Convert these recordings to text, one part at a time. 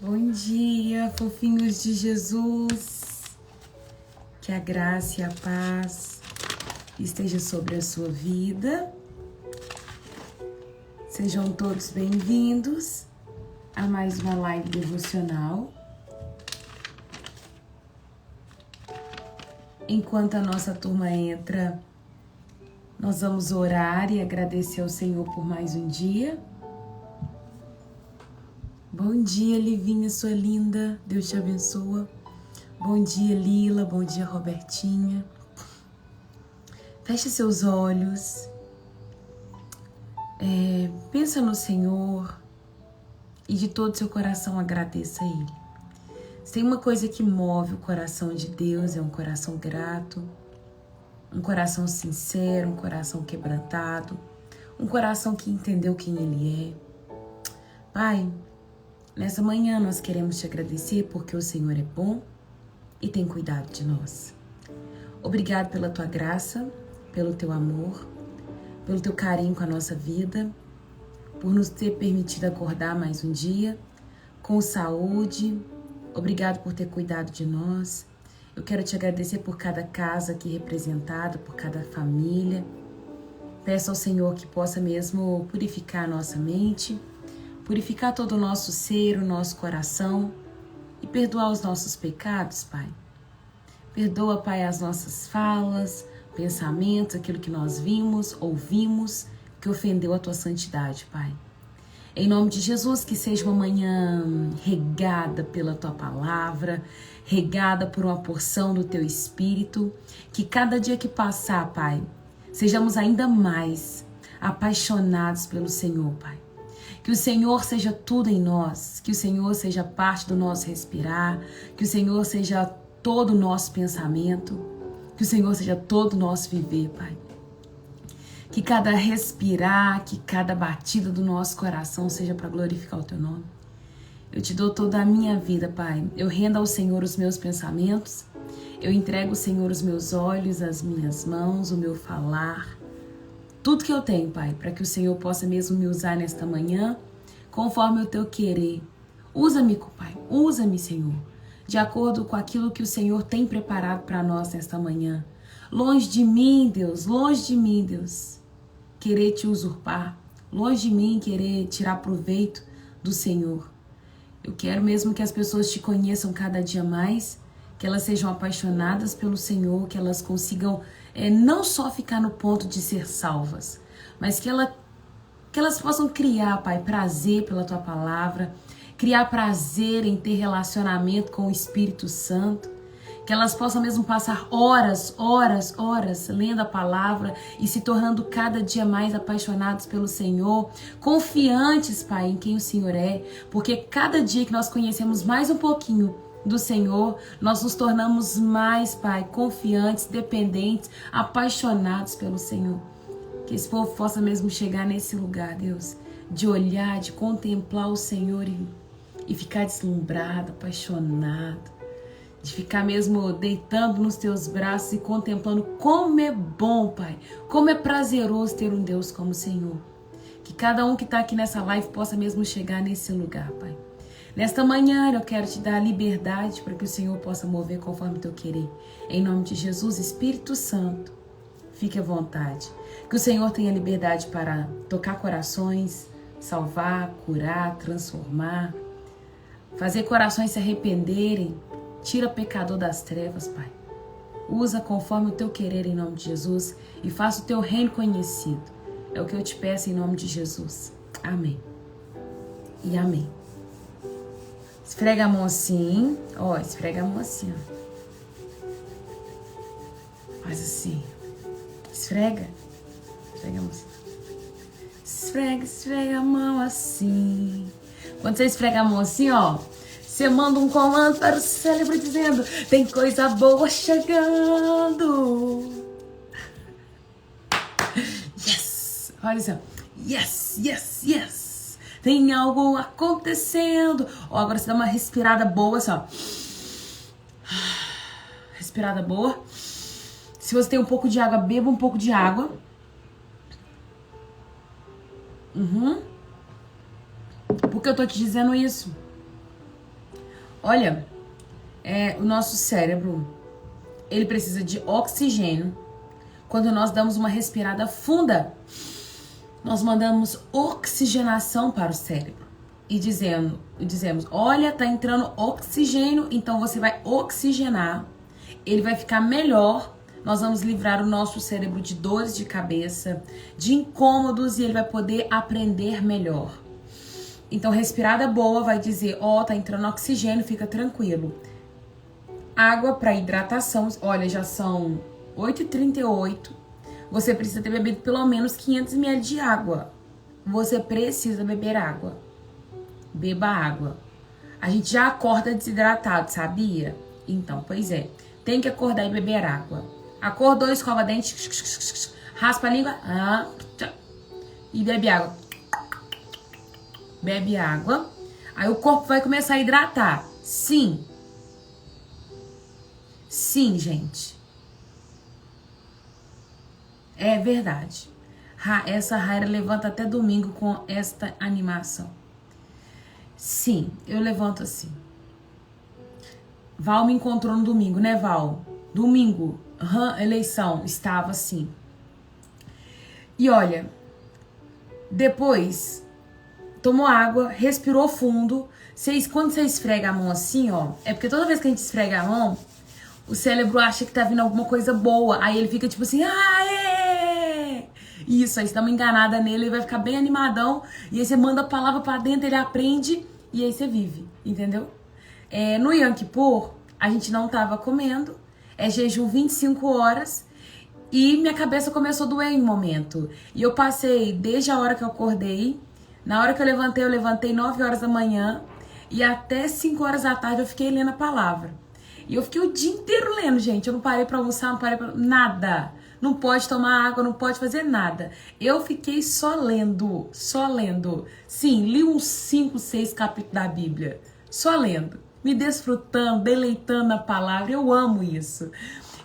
Bom dia, fofinhos de Jesus. Que a graça e a paz esteja sobre a sua vida. Sejam todos bem-vindos a mais uma live devocional. Enquanto a nossa turma entra, nós vamos orar e agradecer ao Senhor por mais um dia. Bom dia, Livinha, sua linda. Deus te abençoa. Bom dia, Lila. Bom dia, Robertinha. Feche seus olhos. Pensa no Senhor e de todo seu coração agradeça a Ele. Se tem uma coisa que move o coração de Deus, é um coração grato, um coração sincero, um coração quebrantado, um coração que entendeu quem Ele é. Pai, nessa manhã nós queremos te agradecer porque o Senhor é bom e tem cuidado de nós. Obrigado pela tua graça, pelo teu amor, pelo teu carinho com a nossa vida, por nos ter permitido acordar mais um dia com saúde. Obrigado por ter cuidado de nós. Eu quero te agradecer por cada casa aqui representada, por cada família. Peço ao Senhor que possa mesmo purificar a nossa mente, purificar todo o nosso ser, o nosso coração e perdoar os nossos pecados, Pai. Perdoa, Pai, as nossas falas, pensamentos, aquilo que nós vimos, ouvimos, que ofendeu a Tua santidade, Pai. Em nome de Jesus, que seja uma manhã regada pela Tua palavra, regada por uma porção do Teu Espírito, que cada dia que passar, Pai, sejamos ainda mais apaixonados pelo Senhor, Pai. Que o Senhor seja tudo em nós, que o Senhor seja parte do nosso respirar, que o Senhor seja todo o nosso pensamento, que o Senhor seja todo o nosso viver, Pai. Que cada respirar, que cada batida do nosso coração seja para glorificar o Teu nome. Eu te dou toda a minha vida, Pai. Eu rendo ao Senhor os meus pensamentos, eu entrego ao Senhor os meus olhos, as minhas mãos, o meu falar, tudo que eu tenho, Pai, para que o Senhor possa mesmo me usar nesta manhã, conforme o Teu querer. Usa-me, Pai, usa-me, Senhor, de acordo com aquilo que o Senhor tem preparado para nós nesta manhã. Longe de mim, Deus, querer te usurpar, longe de mim querer tirar proveito do Senhor. Eu quero mesmo que as pessoas te conheçam cada dia mais, que elas sejam apaixonadas pelo Senhor, que elas consigam não só ficar no ponto de ser salvas, mas que elas possam criar, Pai, prazer pela Tua palavra, criar prazer em ter relacionamento com o Espírito Santo, que elas possam mesmo passar horas lendo a palavra e se tornando cada dia mais apaixonados pelo Senhor, confiantes, Pai, em quem o Senhor é, porque cada dia que nós conhecemos mais um pouquinho do Senhor, nós nos tornamos mais, Pai, confiantes, dependentes, apaixonados pelo Senhor. Que esse povo possa mesmo chegar nesse lugar, Deus, de olhar, de contemplar o Senhor e ficar deslumbrado, apaixonado, de ficar mesmo deitando nos Teus braços e contemplando como é bom, Pai, como é prazeroso ter um Deus como o Senhor. Que cada um que está aqui nessa live possa mesmo chegar nesse lugar, Pai. Nesta manhã eu quero te dar a liberdade para que o Senhor possa mover conforme o Teu querer. Em nome de Jesus, Espírito Santo, fique à vontade. Que o Senhor tenha liberdade para tocar corações, salvar, curar, transformar, fazer corações se arrependerem. Tira o pecador das trevas, Pai. Usa conforme o Teu querer em nome de Jesus e faça o Teu reino conhecido. É o que eu te peço em nome de Jesus. Amém. E amém. Esfrega a mão assim, ó, esfrega a mão assim, ó. Faz assim. Esfrega a mão assim. Esfrega a mão assim. Quando você esfrega a mão assim, ó, você manda um comando para o cérebro dizendo: tem coisa boa chegando. Yes! Olha assim, ó. Yes! Tem algo acontecendo. Ó, agora você dá uma respirada boa, assim, ó. Respirada boa. Se você tem um pouco de água, beba um pouco de água. Por que eu tô te dizendo isso? Olha, o nosso cérebro, ele precisa de oxigênio. Quando nós damos uma respirada funda, nós mandamos oxigenação para o cérebro. E dizemos, olha, tá entrando oxigênio, então você vai oxigenar. Ele vai ficar melhor. Nós vamos livrar o nosso cérebro de dores de cabeça, de incômodos, e ele vai poder aprender melhor. Então, respirada boa vai dizer, tá entrando oxigênio, fica tranquilo. Água para hidratação, olha, já são 8h38. Você precisa ter bebido pelo menos 500 ml de água. Você precisa beber água. Beba água. A gente já acorda desidratado, sabia? Então, pois é. Tem que acordar e beber água. Acordou, escova dente, raspa a língua e bebe água. Bebe água. Aí o corpo vai começar a hidratar. Sim. Sim, gente. É verdade. Essa Raira levanta até domingo com esta animação. Sim, eu levanto assim. Val me encontrou no domingo, né, Val? Domingo, eleição, estava assim. E olha, depois tomou água, respirou fundo. Quando você esfrega a mão assim, é porque toda vez que a gente esfrega a mão, o cérebro acha que tá vindo alguma coisa boa. Aí ele fica tipo assim, isso, aí você dá uma enganada nele, ele vai ficar bem animadão. E aí você manda a palavra pra dentro, ele aprende e aí você vive, entendeu? No Yom Kippur, a gente não tava comendo, jejum 25 horas e minha cabeça começou a doer em um momento. E eu passei desde a hora que eu acordei, na hora que eu levantei 9 horas da manhã e até 5 horas da tarde eu fiquei lendo a palavra. E eu fiquei o dia inteiro lendo, gente. Eu não parei pra almoçar, não parei pra nada. Não pode tomar água, não pode fazer nada. Eu fiquei só lendo. Sim, li uns 5, 6 capítulos da Bíblia. Só lendo. Me desfrutando, deleitando a palavra. Eu amo isso.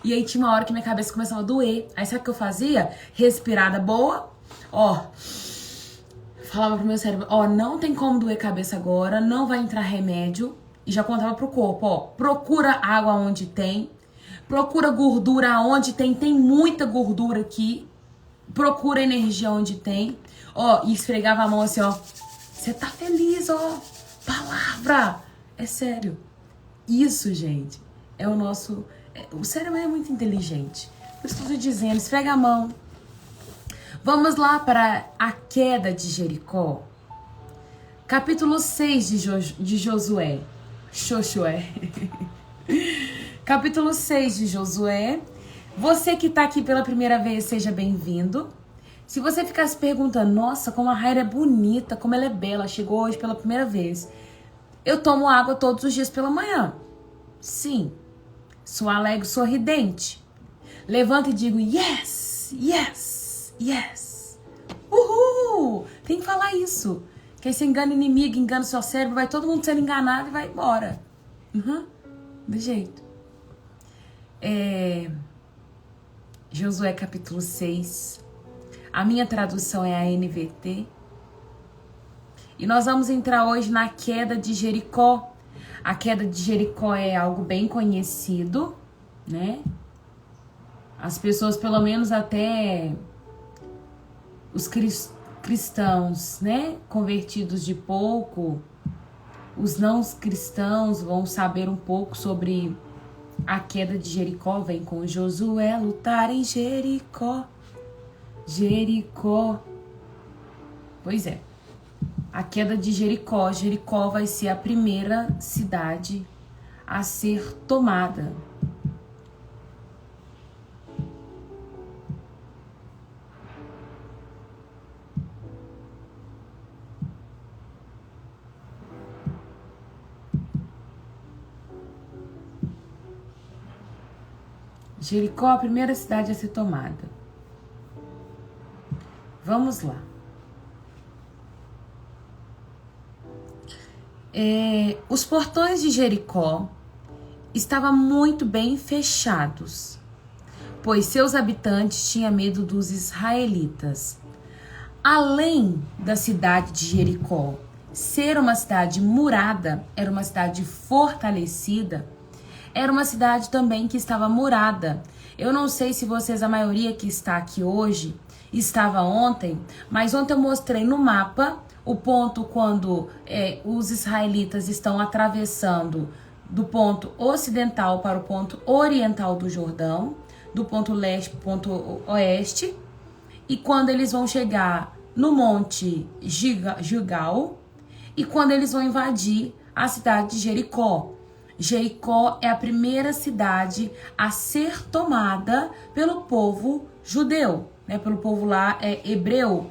E aí tinha uma hora que minha cabeça começava a doer. Aí sabe o que eu fazia? Respirada boa. Falava pro meu cérebro, não tem como doer cabeça agora. Não vai entrar remédio. E já contava pro corpo, procura água onde tem. Procura gordura onde tem. Tem muita gordura aqui. Procura energia onde tem. E esfregava a mão assim, Você tá feliz, Palavra. É sério. Isso, gente, é o nosso... O cérebro é muito inteligente. Por isso que eu tô dizendo, esfrega a mão. Vamos lá para a queda de Jericó. Capítulo 6 de Josué. Capítulo 6 de Josué. Você que tá aqui pela primeira vez, seja bem-vindo. Se você ficar se perguntando, nossa, como a Raira é bonita, como ela é bela, chegou hoje pela primeira vez. Eu tomo água todos os dias pela manhã. Sim. Sou alegre, sorridente. Levanto e digo, yes, yes, yes. Uhul! Tem que falar isso. Que aí você engana o inimigo, engana o seu cérebro, vai todo mundo sendo enganado e vai embora. Do jeito. Josué capítulo 6. A minha tradução é a NVT. E nós vamos entrar hoje na queda de Jericó. A queda de Jericó é algo bem conhecido, né? As pessoas, pelo menos até os cristãos, né? Convertidos de pouco, os não cristãos vão saber um pouco sobre a queda de Jericó. Vem com Josué lutar em Jericó. Jericó. Pois é. A queda de Jericó. Jericó vai ser a primeira cidade a ser tomada. Jericó, a primeira cidade a ser tomada. Vamos lá. Os portões de Jericó estavam muito bem fechados, pois seus habitantes tinham medo dos israelitas. Além da cidade de Jericó ser uma cidade murada, era uma cidade fortalecida, era uma cidade também que estava murada. Eu não sei se vocês, a maioria que está aqui hoje, estava ontem, mas ontem eu mostrei no mapa o ponto quando os israelitas estão atravessando do ponto ocidental para o ponto oriental do Jordão, do ponto leste para o ponto oeste, e quando eles vão chegar no Monte Gilgal, e quando eles vão invadir a cidade de Jericó. Jericó é a primeira cidade a ser tomada pelo povo judeu, né? Pelo povo lá hebreu.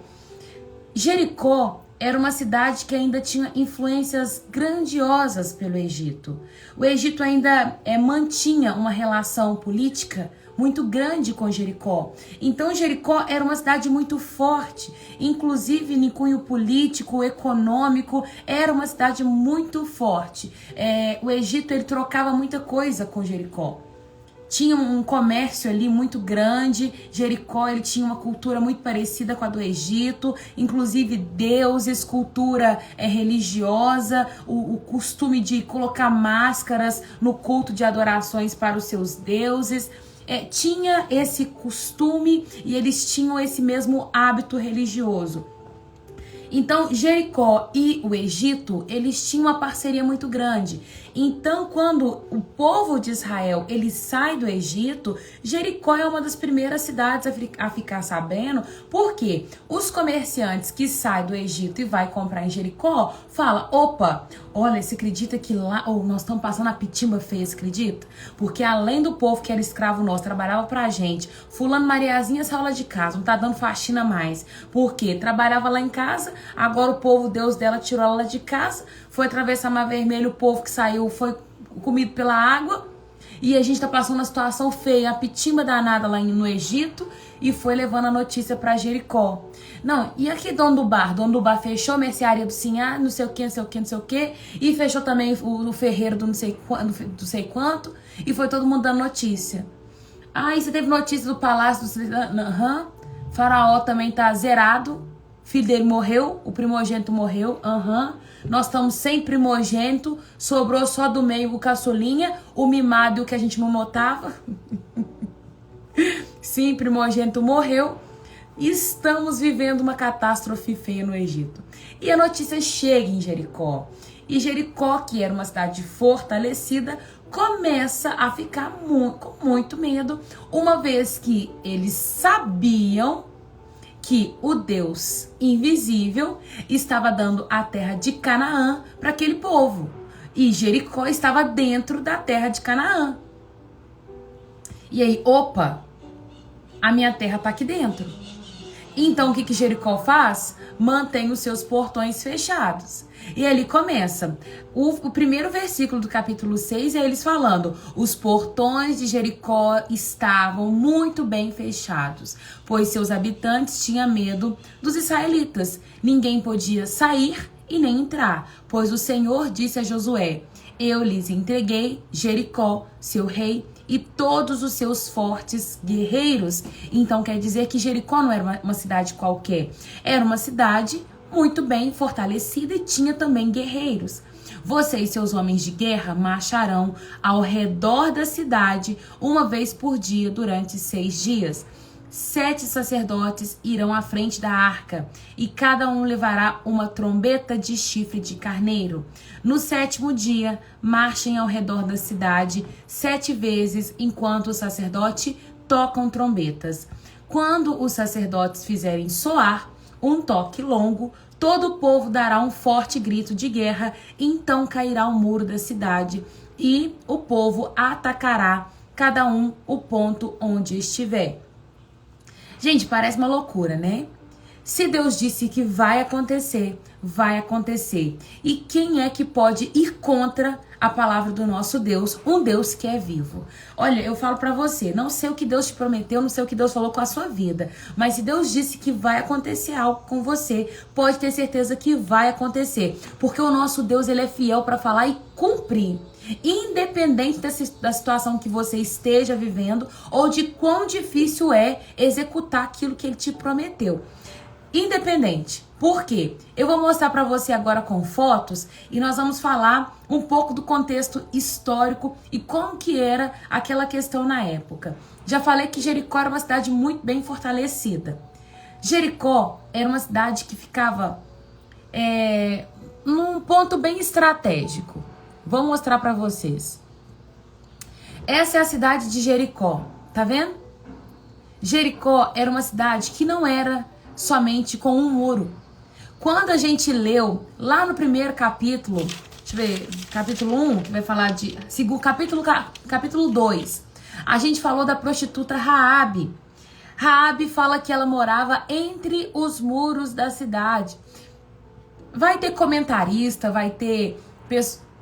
Jericó era uma cidade que ainda tinha influências grandiosas pelo Egito. O Egito ainda mantinha uma relação política muito grande com Jericó. Então Jericó era uma cidade muito forte, inclusive em cunho político, econômico, era uma cidade muito forte. O Egito ele trocava muita coisa com Jericó. Tinha um comércio ali muito grande. Jericó ele tinha uma cultura muito parecida com a do Egito, inclusive deuses, cultura religiosa, o costume de colocar máscaras no culto de adorações para os seus deuses. Tinha esse costume e eles tinham esse mesmo hábito religioso. Então, Jericó e o Egito, eles tinham uma parceria muito grande. Então, quando o povo de Israel, ele sai do Egito, Jericó é uma das primeiras cidades a ficar sabendo, porque os comerciantes que saem do Egito e vai comprar em Jericó, fala, opa, olha, você acredita que lá, nós estamos passando a pitimba feia, você acredita? Porque além do povo que era escravo nosso, trabalhava pra gente, fulano Mariazinha saiu lá de casa, não tá dando faxina mais. Por quê? Trabalhava lá em casa, agora o povo, Deus dela, tirou ela lá de casa, foi atravessar Mar Vermelho, o povo que saiu foi comido pela água, e a gente tá passando uma situação feia, a pitimba danada lá no Egito, e foi levando a notícia pra Jericó. Não, e aqui dono do bar? Dono do bar fechou a mercearia do Sinhá, não sei o que, não sei o que, não sei o que, e fechou também o ferreiro do não sei quanto, e foi todo mundo dando notícia. E você teve notícia do palácio do Faraó também tá zerado, filho dele morreu, o primogênito morreu, nós estamos sem primogênito, sobrou só do meio o caçulinha, o mimado e o que a gente não notava. Sim, primogênito morreu. Estamos vivendo uma catástrofe feia no Egito. E a notícia chega em Jericó. E Jericó, que era uma cidade fortalecida, começa a ficar com muito medo, uma vez que eles sabiam que o Deus invisível estava dando a terra de Canaã para aquele povo. E Jericó estava dentro da terra de Canaã. E aí, opa, a minha terra está aqui dentro. Então, o que Jericó faz? Mantém os seus portões fechados. E ali começa. O primeiro versículo do capítulo 6 é eles falando: os portões de Jericó estavam muito bem fechados, pois seus habitantes tinham medo dos israelitas. Ninguém podia sair e nem entrar, pois o Senhor disse a Josué: eu lhes entreguei Jericó, seu rei, e todos os seus fortes guerreiros. Então quer dizer que Jericó não era uma cidade qualquer. Era uma cidade muito bem fortalecida e tinha também guerreiros. Você e seus homens de guerra marcharão ao redor da cidade uma vez por dia durante 6 dias. 7 sacerdotes irão à frente da arca, e cada um levará uma trombeta de chifre de carneiro. No 7º dia, marchem ao redor da cidade 7 vezes, enquanto os sacerdotes tocam trombetas. Quando os sacerdotes fizerem soar um toque longo, todo o povo dará um forte grito de guerra, então cairá o muro da cidade, e o povo atacará cada um o ponto onde estiver. Gente, parece uma loucura, né? Se Deus disse que vai acontecer, vai acontecer. E quem é que pode ir contra a palavra do nosso Deus? Um Deus que é vivo. Olha, eu falo pra você, não sei o que Deus te prometeu, não sei o que Deus falou com a sua vida, mas se Deus disse que vai acontecer algo com você, pode ter certeza que vai acontecer. Porque o nosso Deus, ele é fiel pra falar e cumprir. Independente da situação que você esteja vivendo ou de quão difícil é executar aquilo que ele te prometeu. independente. Por quê? Eu vou mostrar para você agora com fotos e nós vamos falar um pouco do contexto histórico e como que era aquela questão na época. Já falei que Jericó era uma cidade muito bem fortalecida. Jericó era uma cidade que ficava num ponto bem estratégico. Vou mostrar para vocês. Essa é a cidade de Jericó, tá vendo? Jericó era uma cidade que não era somente com um muro. Quando a gente leu lá no primeiro capítulo, deixa eu ver, capítulo 1, que vai falar de capítulo 2, a gente falou da prostituta Raabe. Raabe fala que ela morava entre os muros da cidade. Vai ter comentarista, vai ter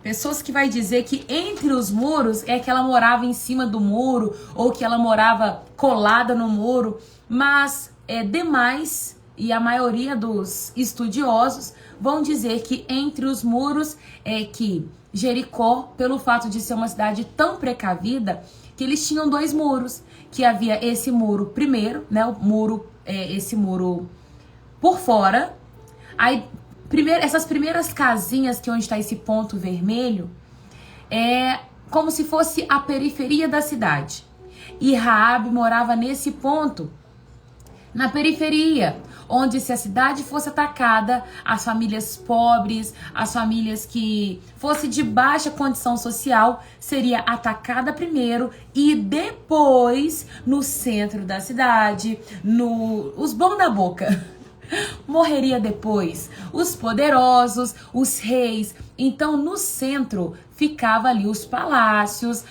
pessoas que vai dizer que entre os muros é que ela morava em cima do muro ou que ela morava colada no muro, mas demais e a maioria dos estudiosos vão dizer que entre os muros é que Jericó, pelo fato de ser uma cidade tão precavida, que eles tinham 2 muros, que havia esse muro primeiro, né, o muro, esse muro por fora, aí essas primeiras casinhas que onde está esse ponto vermelho é como se fosse a periferia da cidade. E Raabe morava nesse ponto, na periferia, onde se a cidade fosse atacada, as famílias pobres, as famílias que fossem de baixa condição social, seria atacada primeiro e depois no centro da cidade, os bons da boca. Morreria depois os poderosos, os reis. Então no centro ficava ali os palácios,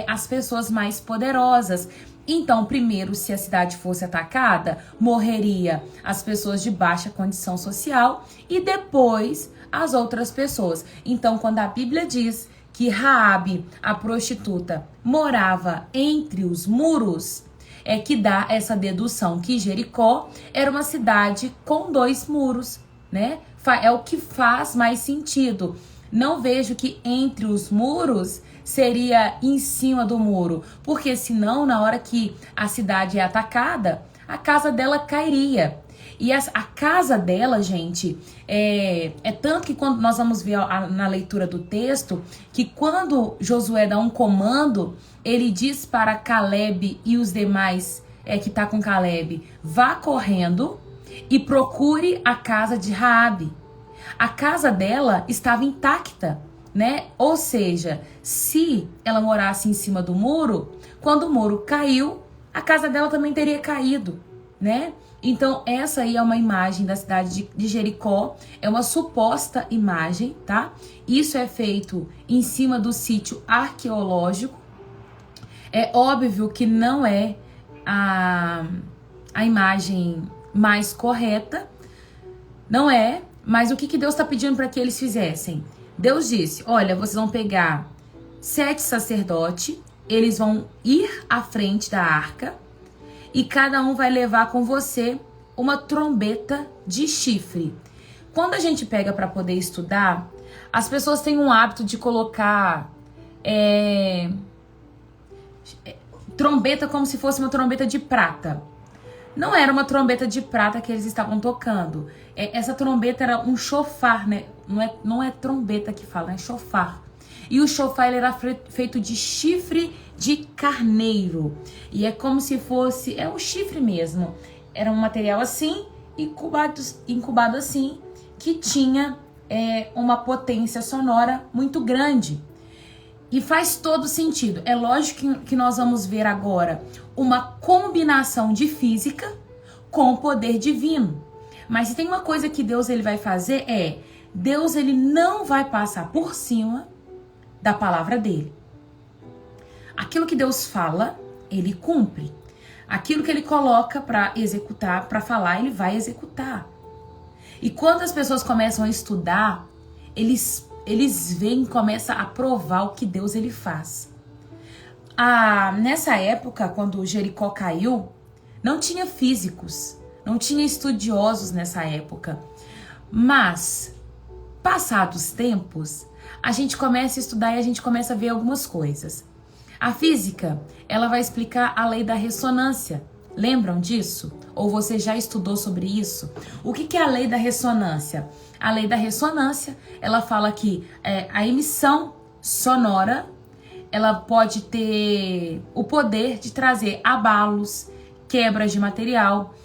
as pessoas mais poderosas. Então primeiro, se a cidade fosse atacada, morreria as pessoas de baixa condição social e depois as outras pessoas. Então quando a Bíblia diz que Raabe, a prostituta, morava entre os muros, é que dá essa dedução que Jericó era uma cidade com 2 muros, né? É o que faz mais sentido. Não vejo que entre os muros seria em cima do muro, porque senão na hora que a cidade é atacada, a casa dela cairia. E a casa dela, gente, é tanto que quando nós vamos ver na leitura do texto, que quando Josué dá um comando, ele diz para Caleb e os demais que tá com Caleb, vá correndo e procure a casa de Raabe. A casa dela estava intacta, né? Ou seja, se ela morasse em cima do muro, quando o muro caiu, a casa dela também teria caído, né? Então essa aí é uma imagem da cidade de Jericó, é uma suposta imagem, tá? Isso é feito em cima do sítio arqueológico. É óbvio que não é a imagem mais correta, não é, mas o que Deus está pedindo para que eles fizessem? Deus disse, olha, vocês vão pegar 7 sacerdotes, eles vão ir à frente da arca, e cada um vai levar com você uma trombeta de chifre. Quando a gente pega para poder estudar, as pessoas têm um hábito de colocar trombeta como se fosse uma trombeta de prata. Não era uma trombeta de prata que eles estavam tocando. Essa trombeta era um chofar, né? Não é trombeta que fala, é chofar. E o chofar ele era feito de chifre de carneiro. E é como se fosse, um chifre mesmo. Era um material assim, incubado assim, que tinha uma potência sonora muito grande. E faz todo sentido. É lógico que nós vamos ver agora uma combinação de física com o poder divino. Mas se tem uma coisa que Deus ele vai fazer Deus ele não vai passar por cima da palavra dele. Aquilo que Deus fala, ele cumpre. Aquilo que ele coloca para executar, para falar, ele vai executar. E quando as pessoas começam a estudar, eles veem, começam a provar o que Deus ele faz. Nessa época, quando Jericó caiu, não tinha físicos, não tinha estudiosos nessa época. Mas, passados tempos, a gente começa a estudar e a gente começa a ver algumas coisas. A física, ela vai explicar a lei da ressonância. Lembram disso? Ou você já estudou sobre isso? O que é a lei da ressonância? A lei da ressonância, ela fala que a emissão sonora, ela pode ter o poder de trazer abalos, quebras de material.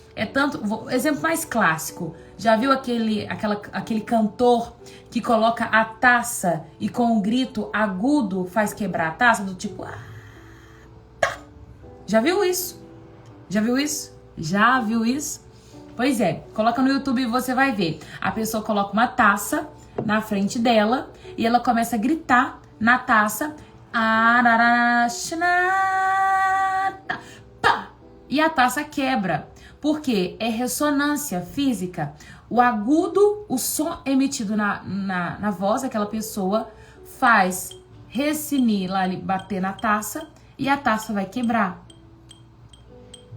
Exemplo mais clássico, já viu aquele cantor que coloca a taça e com um grito agudo faz quebrar a taça, do tipo... tá. Já viu isso? Já viu isso? Já viu isso? Pois é, coloca no YouTube e você vai ver. A pessoa coloca uma taça na frente dela e ela começa a gritar na taça. E a taça quebra. Porque é ressonância física. O agudo, o som emitido na voz daquela pessoa faz ressinir lá, bater na taça e a taça vai quebrar.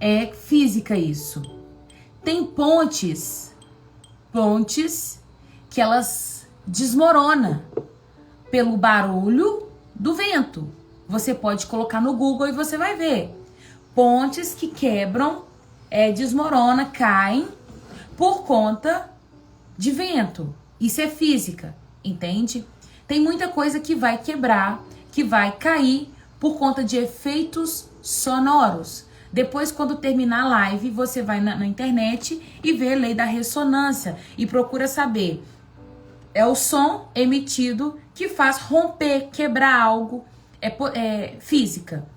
É física isso. Tem pontes que elas desmoronam pelo barulho do vento. Você pode colocar no Google e você vai ver. Pontes que quebram, desmorona, caem por conta de vento. Isso é física, entende? Tem muita coisa que vai quebrar, que vai cair por conta de efeitos sonoros. Depois, quando terminar a live, você vai na internet e vê a lei da ressonância e procura saber. É o som emitido que faz romper, quebrar algo. É física.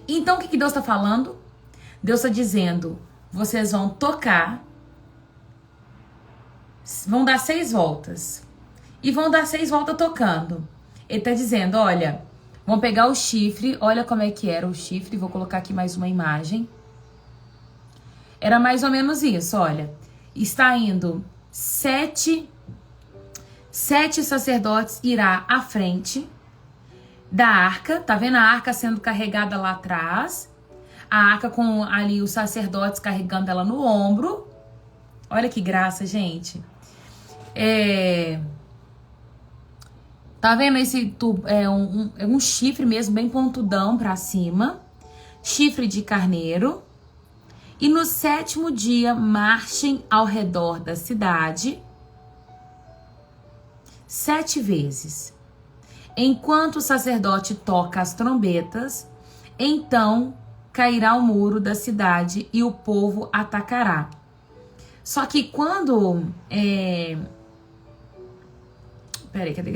Então, o que Deus está falando? Deus está dizendo, vocês vão tocar, vão dar 6 voltas. E vão dar 6 voltas tocando. Ele está dizendo, olha, vão pegar o chifre, olha como é que era o chifre, vou colocar aqui mais uma imagem. Era mais ou menos isso, olha. Está indo 7 sacerdotes irá à frente da arca, tá vendo a arca sendo carregada lá atrás? A arca com ali os sacerdotes carregando ela no ombro. Olha que graça, gente. Tá vendo esse tubo? É um chifre mesmo, bem pontudão pra cima. Chifre de carneiro. E no 7º dia, marchem ao redor da cidade 7 vezes. Enquanto o sacerdote toca as trombetas, então cairá o muro da cidade e o povo atacará. Só que quando... Peraí, cadê?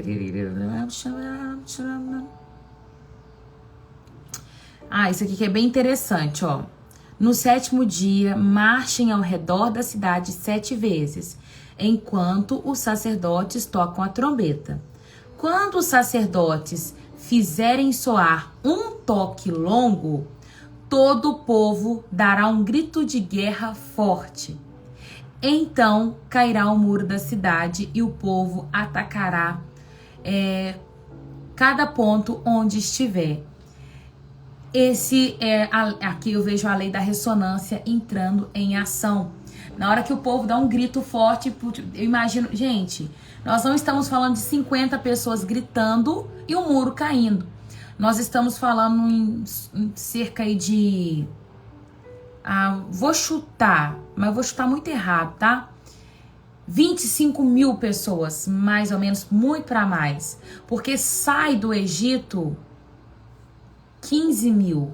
Isso aqui que é bem interessante, ó. No 7º dia, marchem ao redor da cidade 7 vezes, enquanto os sacerdotes tocam a trombeta. Quando os sacerdotes fizerem soar um toque longo, todo o povo dará um grito de guerra forte. Então cairá o muro da cidade e o povo atacará cada ponto onde estiver. Aqui eu vejo a lei da ressonância entrando em ação. Na hora que o povo dá um grito forte, eu imagino... Gente, nós não estamos falando de 50 pessoas gritando e o muro caindo. Nós estamos falando em cerca de... vou chutar, mas eu vou chutar muito errado, tá? 25 mil pessoas, mais ou menos, muito para mais. Porque sai do Egito 15 mil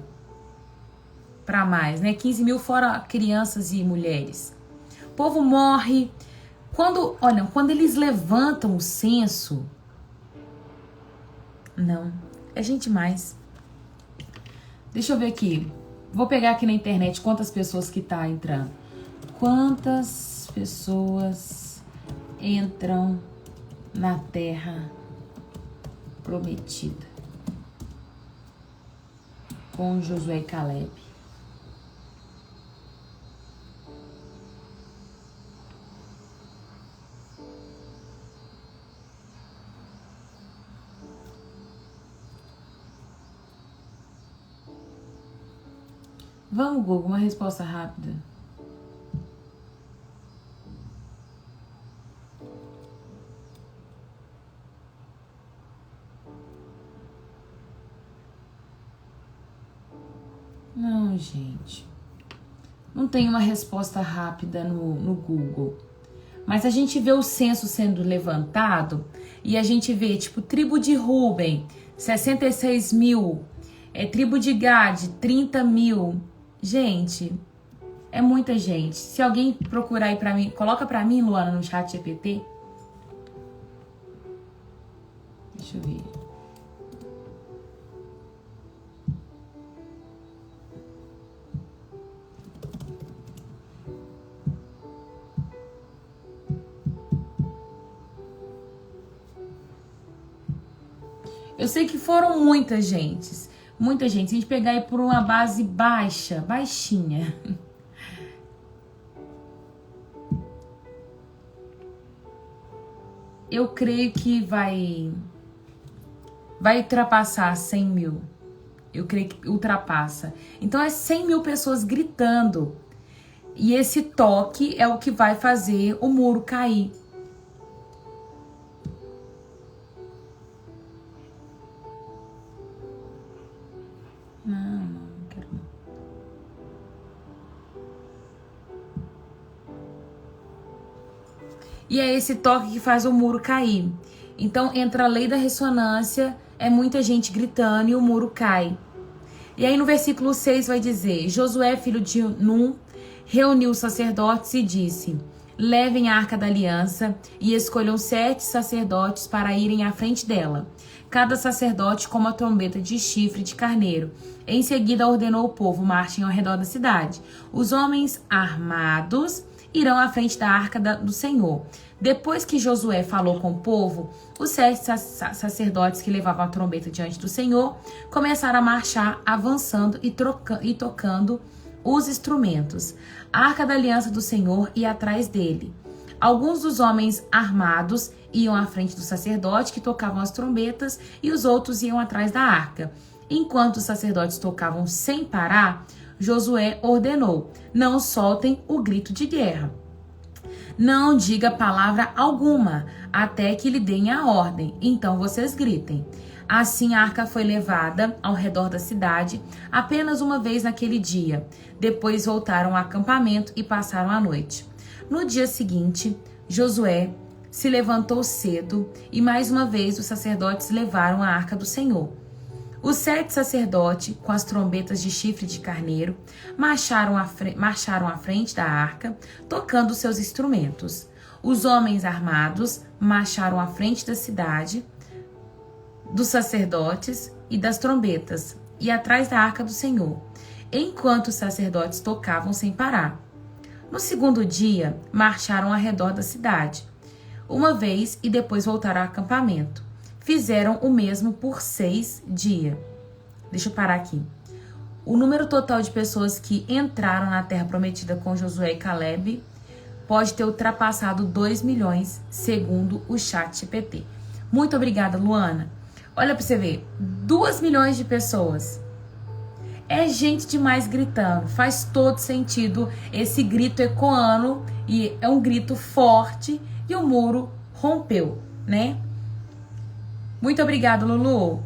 para mais, né? 15 mil fora crianças e mulheres. O povo morre. Quando eles levantam o censo... Não, é gente mais. Deixa eu ver aqui. Vou pegar aqui na internet quantas pessoas que tá entrando. Quantas pessoas entram na Terra Prometida com Josué e Caleb? Vamos, Google, uma resposta rápida. Não, gente. Não tem uma resposta rápida no Google. Mas a gente vê o censo sendo levantado e a gente vê, tipo, tribo de Ruben, 66 mil. Tribo de Gad, 30 mil. Gente, é muita gente. Se alguém procurar aí pra mim, coloca pra mim, Luana, no chat GPT. Deixa eu ver. Eu sei que foram muita gente. Muita gente. Se a gente pegar aí por uma base baixa, baixinha. Eu creio que vai ultrapassar 100 mil. Eu creio que ultrapassa. Então é 100 mil pessoas gritando. E esse toque é o que vai fazer o muro cair. Não quero não. E é esse toque que faz o muro cair. Então entra a lei da ressonância, é muita gente gritando e o muro cai. E aí no versículo 6 vai dizer: Josué, filho de Num, reuniu os sacerdotes e disse: levem a arca da aliança e escolham 7 sacerdotes para irem à frente dela, cada sacerdote com uma trombeta de chifre de carneiro. Em seguida ordenou o povo: marchem ao redor da cidade. Os homens armados irão à frente da arca do Senhor. Depois que Josué falou com o povo, os 7 sacerdotes que levavam a trombeta diante do Senhor começaram a marchar, avançando e tocando os instrumentos. A arca da aliança do Senhor ia atrás dele. Alguns dos homens armados iam à frente do sacerdote que tocavam as trombetas e os outros iam atrás da arca. Enquanto os sacerdotes tocavam sem parar, Josué ordenou: não soltem o grito de guerra. Não diga palavra alguma, até que lhe deem a ordem. Então vocês gritem. Assim a arca foi levada ao redor da cidade apenas uma vez naquele dia. Depois voltaram ao acampamento e passaram a noite. No dia seguinte, Josué se levantou cedo e mais uma vez os sacerdotes levaram a arca do Senhor. Os 7 sacerdotes, com as trombetas de chifre de carneiro, marcharam à frente da arca, tocando seus instrumentos. Os homens armados marcharam à frente da cidade, dos sacerdotes e das trombetas, e atrás da arca do Senhor, enquanto os sacerdotes tocavam sem parar. No segundo dia, marcharam ao redor da cidade, uma vez, e depois voltaram ao acampamento. Fizeram o mesmo por 6 dias. Deixa eu parar aqui. O número total de pessoas que entraram na Terra Prometida com Josué e Caleb pode ter ultrapassado 2 milhões, segundo o ChatGPT. Muito obrigada, Luana. Olha pra você ver, 2 milhões de pessoas. É gente demais gritando. Faz todo sentido esse grito ecoando, e é um grito forte, e o muro rompeu, né? Muito obrigado, Lulu.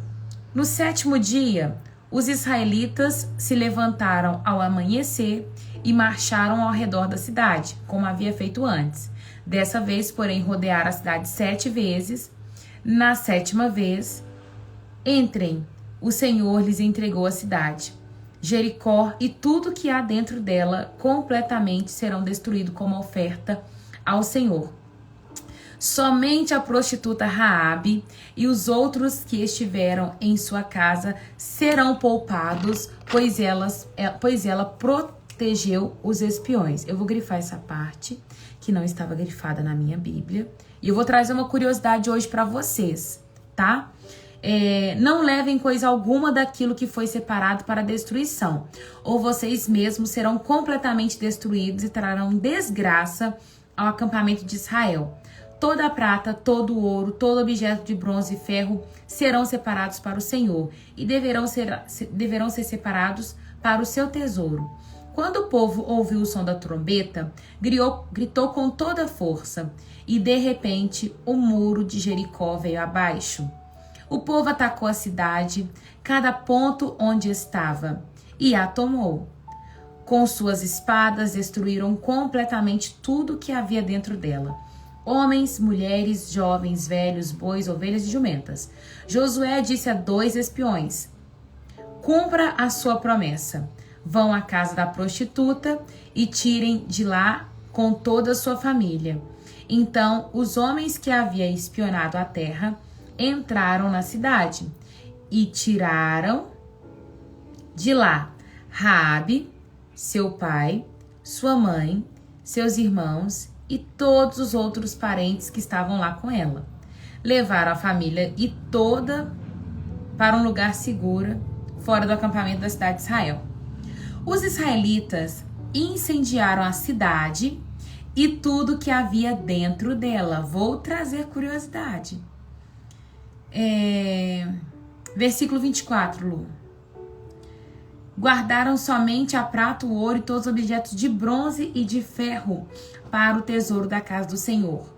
No 7º dia, os israelitas se levantaram ao amanhecer e marcharam ao redor da cidade, como havia feito antes. Dessa vez, porém, rodearam a cidade 7 vezes. Na 7ª vez, entrem, o Senhor lhes entregou a cidade. Jericó e tudo que há dentro dela completamente serão destruídos como oferta ao Senhor. Somente a prostituta Raabe e os outros que estiveram em sua casa serão poupados, pois ela protegeu os espiões. Eu vou grifar essa parte que não estava grifada na minha Bíblia. E eu vou trazer uma curiosidade hoje para vocês, tá? Não levem coisa alguma daquilo que foi separado para destruição, ou vocês mesmos serão completamente destruídos e trarão desgraça ao acampamento de Israel. Toda a prata, todo o ouro, todo objeto de bronze e ferro serão separados para o Senhor e deverão ser separados para o seu tesouro. Quando o povo ouviu o som da trombeta, gritou com toda a força, e de repente o muro de Jericó veio abaixo. O povo atacou a cidade, cada ponto onde estava, e a tomou. Com suas espadas destruíram completamente tudo que havia dentro dela. Homens, mulheres, jovens, velhos, bois, ovelhas e jumentas. Josué disse a 2 espiões: cumpra a sua promessa. Vão à casa da prostituta e tirem de lá com toda a sua família. Então os homens que havia espionado a terra entraram na cidade e tiraram de lá Raabe, seu pai, sua mãe, seus irmãos e todos os outros parentes que estavam lá com ela. Levaram a família e toda para um lugar seguro, fora do acampamento da cidade de Israel. Os israelitas incendiaram a cidade e tudo que havia dentro dela. Vou trazer curiosidade. Versículo 24, Lu. Guardaram somente a prata, o ouro e todos os objetos de bronze e de ferro para o tesouro da casa do Senhor.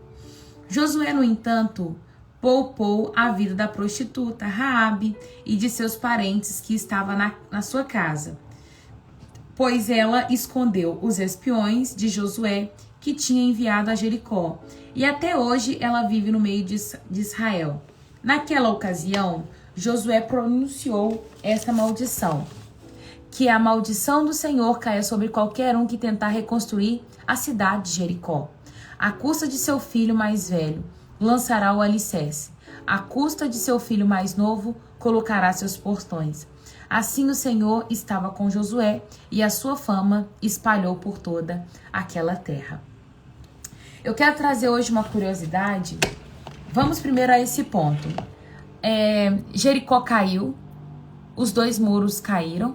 Josué, no entanto, poupou a vida da prostituta Raabe e de seus parentes que estavam na sua casa, pois ela escondeu os espiões de Josué que tinha enviado a Jericó, e até hoje ela vive no meio de Israel. Naquela ocasião, Josué pronunciou esta maldição: que a maldição do Senhor caia sobre qualquer um que tentar reconstruir a cidade de Jericó. À custa de seu filho mais velho, lançará o alicerce. À custa de seu filho mais novo, colocará seus portões. Assim o Senhor estava com Josué e a sua fama espalhou por toda aquela terra. Eu quero trazer hoje uma curiosidade. Vamos primeiro a esse ponto. Jericó caiu, os 2 muros caíram.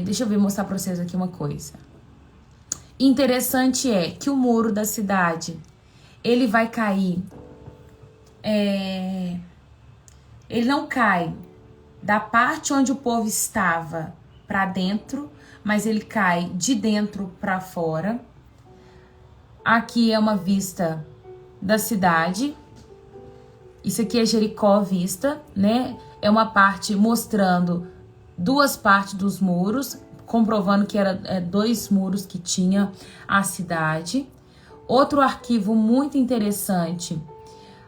Deixa eu mostrar para vocês aqui uma coisa. Interessante é que o muro da cidade, ele vai cair. Ele não cai da parte onde o povo estava para dentro, mas ele cai de dentro para fora. Aqui é uma vista da cidade. Isso aqui é Jericó vista, né? É uma parte mostrando 2 partes dos muros, comprovando que era 2 muros que tinha a cidade. Outro arquivo muito interessante,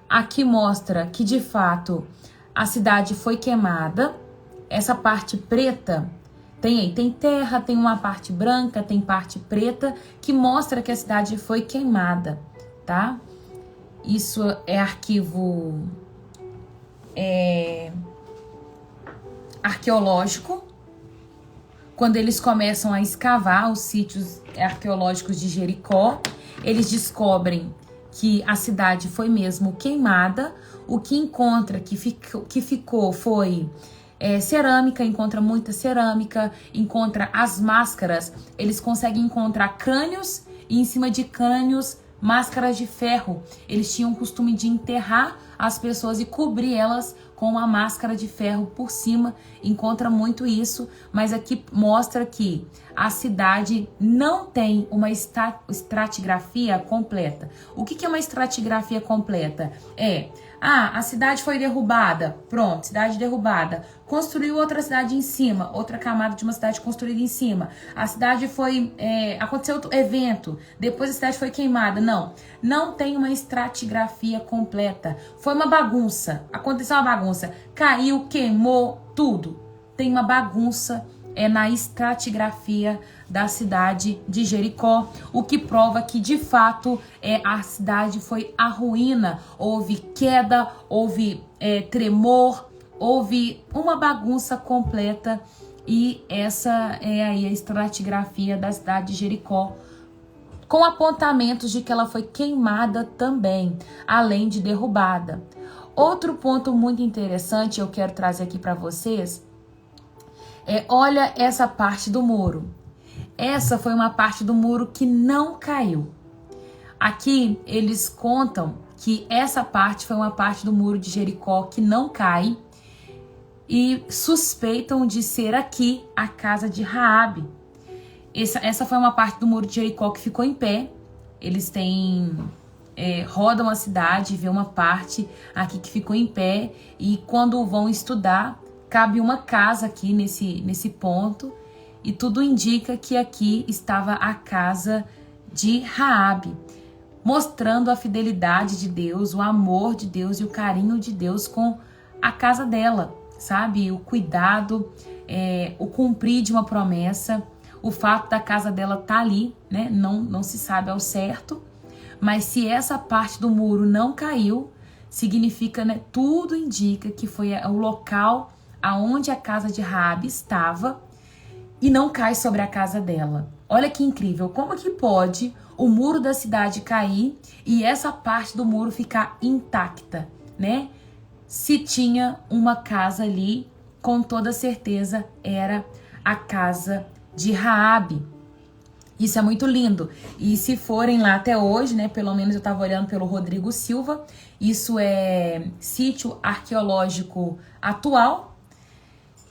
aqui mostra que de fato a cidade foi queimada. Essa parte preta, tem terra, tem uma parte branca, tem parte preta, que mostra que a cidade foi queimada, tá? Isso é arquivo arqueológico. Quando eles começam a escavar os sítios arqueológicos de Jericó, eles descobrem que a cidade foi mesmo queimada. O que encontra, que ficou foi cerâmica, encontra muita cerâmica, encontra as máscaras. Eles conseguem encontrar crânios e em cima de crânios máscaras de ferro. Eles tinham o costume de enterrar as pessoas e cobrir elas com uma máscara de ferro por cima. Encontra muito isso, mas aqui mostra que a cidade não tem uma estratigrafia completa. O que é uma estratigrafia completa? A cidade foi derrubada, pronto, cidade derrubada. Construiu outra cidade em cima, outra camada de uma cidade construída em cima. A cidade foi, aconteceu outro evento, depois a cidade foi queimada. Não tem uma estratigrafia completa. Foi uma bagunça, aconteceu uma bagunça, caiu, queimou, tudo. Tem uma bagunça na estratigrafia da cidade de Jericó, o que prova que de fato a cidade foi a ruína. Houve queda, houve tremor, houve uma bagunça completa, e essa é aí a estratigrafia da cidade de Jericó, com apontamentos de que ela foi queimada também, além de derrubada. Outro ponto muito interessante eu quero trazer aqui para vocês olha essa parte do muro. Essa foi uma parte do muro que não caiu. Aqui eles contam que essa parte foi uma parte do muro de Jericó que não cai, e suspeitam de ser aqui a casa de Raabe. Essa foi uma parte do muro de Jericó que ficou em pé. Eles rodam a cidade e vê uma parte aqui que ficou em pé, e quando vão estudar, cabe uma casa aqui nesse ponto, e tudo indica que aqui estava a casa de Raabe, mostrando a fidelidade de Deus, o amor de Deus e o carinho de Deus com a casa dela, sabe? O cuidado, o cumprir de uma promessa, o fato da casa dela estar ali, né? Não se sabe ao certo, mas se essa parte do muro não caiu, significa, né? Tudo indica que foi o local aonde a casa de Raabe estava e não cai sobre a casa dela. Olha que incrível, como que pode o muro da cidade cair e essa parte do muro ficar intacta, né? Se tinha uma casa ali, com toda certeza era a casa de Raabe. Isso é muito lindo. E se forem lá até hoje, né, pelo menos eu estava olhando pelo Rodrigo Silva, isso é sítio arqueológico atual.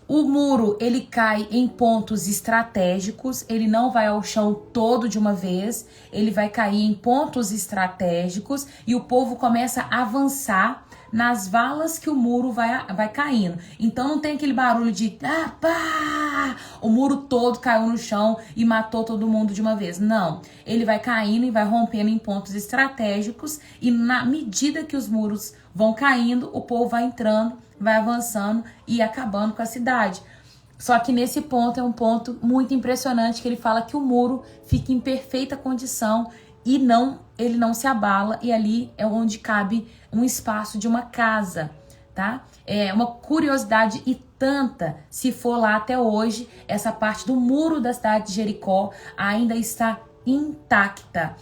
O muro, ele cai em pontos estratégicos, ele não vai ao chão todo de uma vez, ele vai cair em pontos estratégicos e o povo começa a avançar nas valas que o muro vai caindo. Então não tem aquele barulho de pá, o muro todo caiu no chão e matou todo mundo de uma vez. Não, ele vai caindo e vai rompendo em pontos estratégicos e na medida que os muros vão caindo, o povo vai entrando, vai avançando e acabando com a cidade. Só que nesse ponto é um ponto muito impressionante, que ele fala que o muro fica em perfeita condição e ele não se abala, e ali é onde cabe um espaço de uma casa, tá? É uma curiosidade e tanta, se for lá até hoje, essa parte do muro da cidade de Jericó ainda está intacta.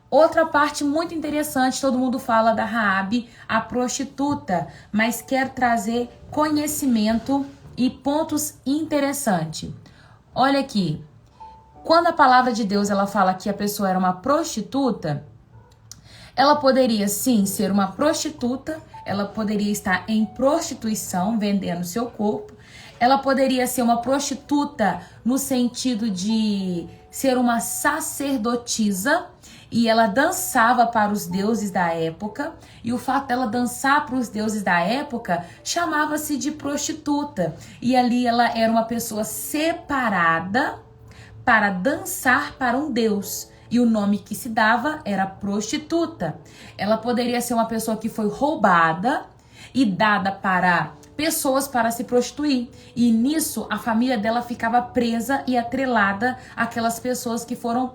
Outra parte muito interessante, todo mundo fala da Raabe, a prostituta, mas quero trazer conhecimento e pontos interessantes. Olha aqui, quando a palavra de Deus ela fala que a pessoa era uma prostituta, ela poderia sim ser uma prostituta, ela poderia estar em prostituição, vendendo seu corpo, ela poderia ser uma prostituta no sentido de ser uma sacerdotisa, e ela dançava para os deuses da época, e o fato dela dançar para os deuses da época chamava-se de prostituta, e ali ela era uma pessoa separada para dançar para um deus, e o nome que se dava era prostituta. Ela poderia ser uma pessoa que foi roubada e dada para pessoas para se prostituir, e nisso a família dela ficava presa e atrelada àquelas pessoas que foram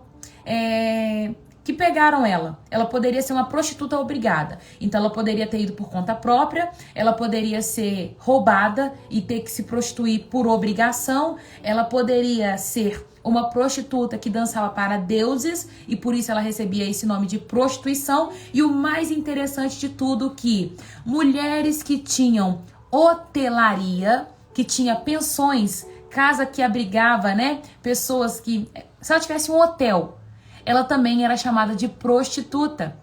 que pegaram ela. Ela poderia ser uma prostituta obrigada. Então ela poderia ter ido por conta própria, ela poderia ser roubada e ter que se prostituir por obrigação, ela poderia ser uma prostituta que dançava para deuses e por isso ela recebia esse nome de prostituição. E o mais interessante de tudo, que mulheres que tinham hotelaria, que tinha pensões, casa que abrigava, né, pessoas que, se ela tivesse um hotel, ela também era chamada de prostituta.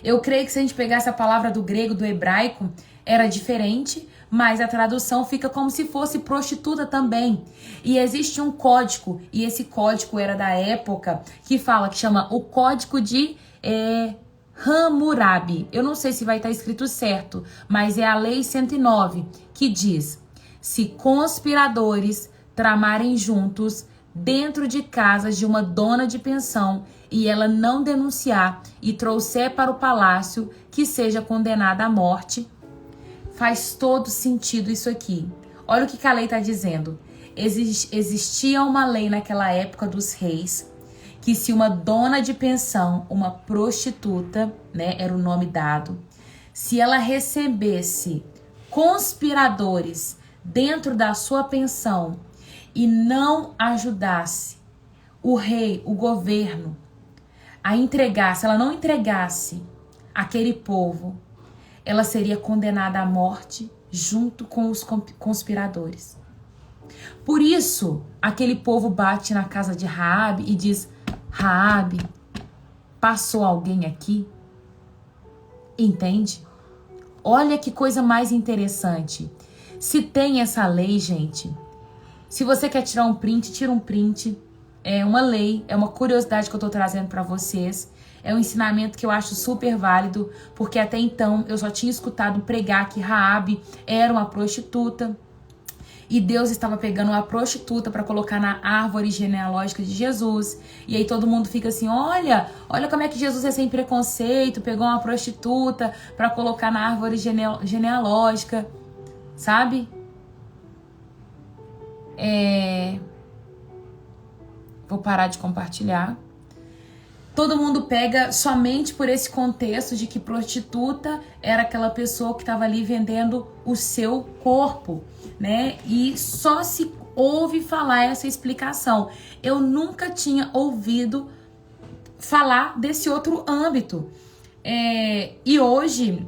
Eu creio que se a gente pegasse a palavra do grego, do hebraico, era diferente, mas a tradução fica como se fosse prostituta também. E existe um código, e esse código era da época, que chama o Código de Hammurabi. Eu não sei se vai estar escrito certo, mas é a Lei 109, que diz: se conspiradores tramarem juntos dentro de casas de uma dona de pensão e ela não denunciar e trouxer para o palácio, que seja condenada à morte. Faz todo sentido isso aqui. Olha o que a lei está dizendo. Existia uma lei naquela época dos reis, que se uma dona de pensão, uma prostituta, né, era o nome dado, se ela recebesse conspiradores dentro da sua pensão e não ajudasse o rei, o governo, a entregar, se ela não entregasse aquele povo, ela seria condenada à morte junto com os conspiradores. Por isso, aquele povo bate na casa de Raabe e diz: Raabe, passou alguém aqui? Entende? Olha que coisa mais interessante. Se tem essa lei, gente, se você quer tirar um print, tira um print. É uma lei, é uma curiosidade que eu tô trazendo para vocês. É um ensinamento que eu acho super válido, porque até então eu só tinha escutado pregar que Raabe era uma prostituta. E Deus estava pegando uma prostituta para colocar na árvore genealógica de Jesus. E aí todo mundo fica assim, olha como é que Jesus é sem preconceito, pegou uma prostituta para colocar na árvore genealógica, sabe? Vou parar de compartilhar. Todo mundo pega somente por esse contexto de que prostituta era aquela pessoa que estava ali vendendo o seu corpo, né? E só se ouve falar essa explicação. Eu nunca tinha ouvido falar desse outro âmbito. E hoje,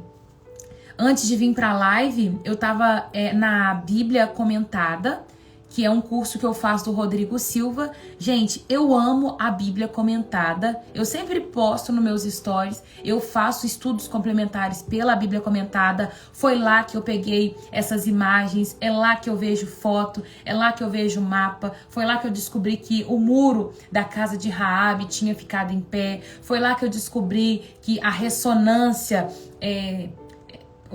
antes de vir para a live, eu estava na Bíblia Comentada, que é um curso que eu faço do Rodrigo Silva. Gente, eu amo a Bíblia Comentada. Eu sempre posto nos meus stories. Eu faço estudos complementares pela Bíblia Comentada. Foi lá que eu peguei essas imagens. É lá que eu vejo foto. É lá que eu vejo mapa. Foi lá que eu descobri que o muro da casa de Raabe tinha ficado em pé. Foi lá que eu descobri que a ressonância...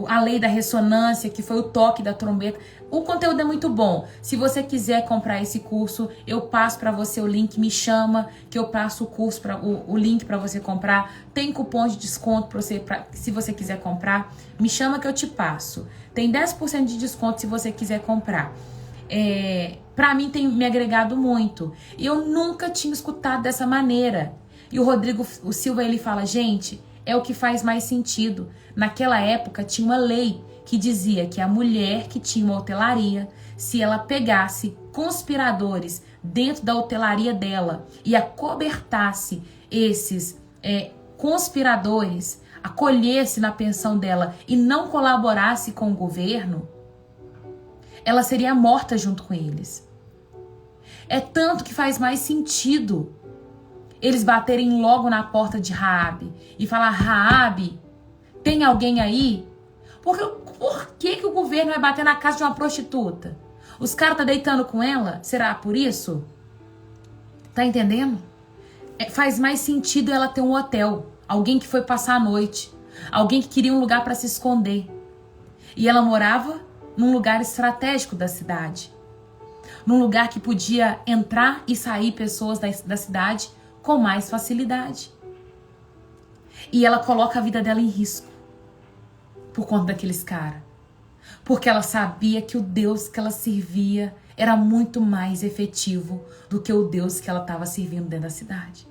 a lei da ressonância, que foi o toque da trombeta. O conteúdo é muito bom. Se você quiser comprar esse curso, eu passo para você o link, me chama, que eu passo o curso, o link para você comprar. Tem cupom de desconto para você, se você quiser comprar. Me chama que eu te passo. Tem 10% de desconto se você quiser comprar. Para mim tem me agregado muito. E eu nunca tinha escutado dessa maneira. E o Rodrigo Silva, ele fala, gente, é o que faz mais sentido. Naquela época tinha uma lei que dizia que a mulher que tinha uma hotelaria, se ela pegasse conspiradores dentro da hotelaria dela e acobertasse esses conspiradores, acolhesse na pensão dela e não colaborasse com o governo, ela seria morta junto com eles. É tanto que faz mais sentido eles baterem logo na porta de Raabe e falar, Raabe, tem alguém aí? Por que o governo vai bater na casa de uma prostituta? Os caras tá deitando com ela? Será por isso? Tá entendendo? Faz mais sentido ela ter um hotel. Alguém que foi passar a noite. Alguém que queria um lugar para se esconder. E ela morava num lugar estratégico da cidade. Num lugar que podia entrar e sair pessoas da cidade com mais facilidade. E ela coloca a vida dela em risco por conta daqueles caras. Porque ela sabia que o Deus que ela servia era muito mais efetivo do que o Deus que ela estava servindo dentro da cidade.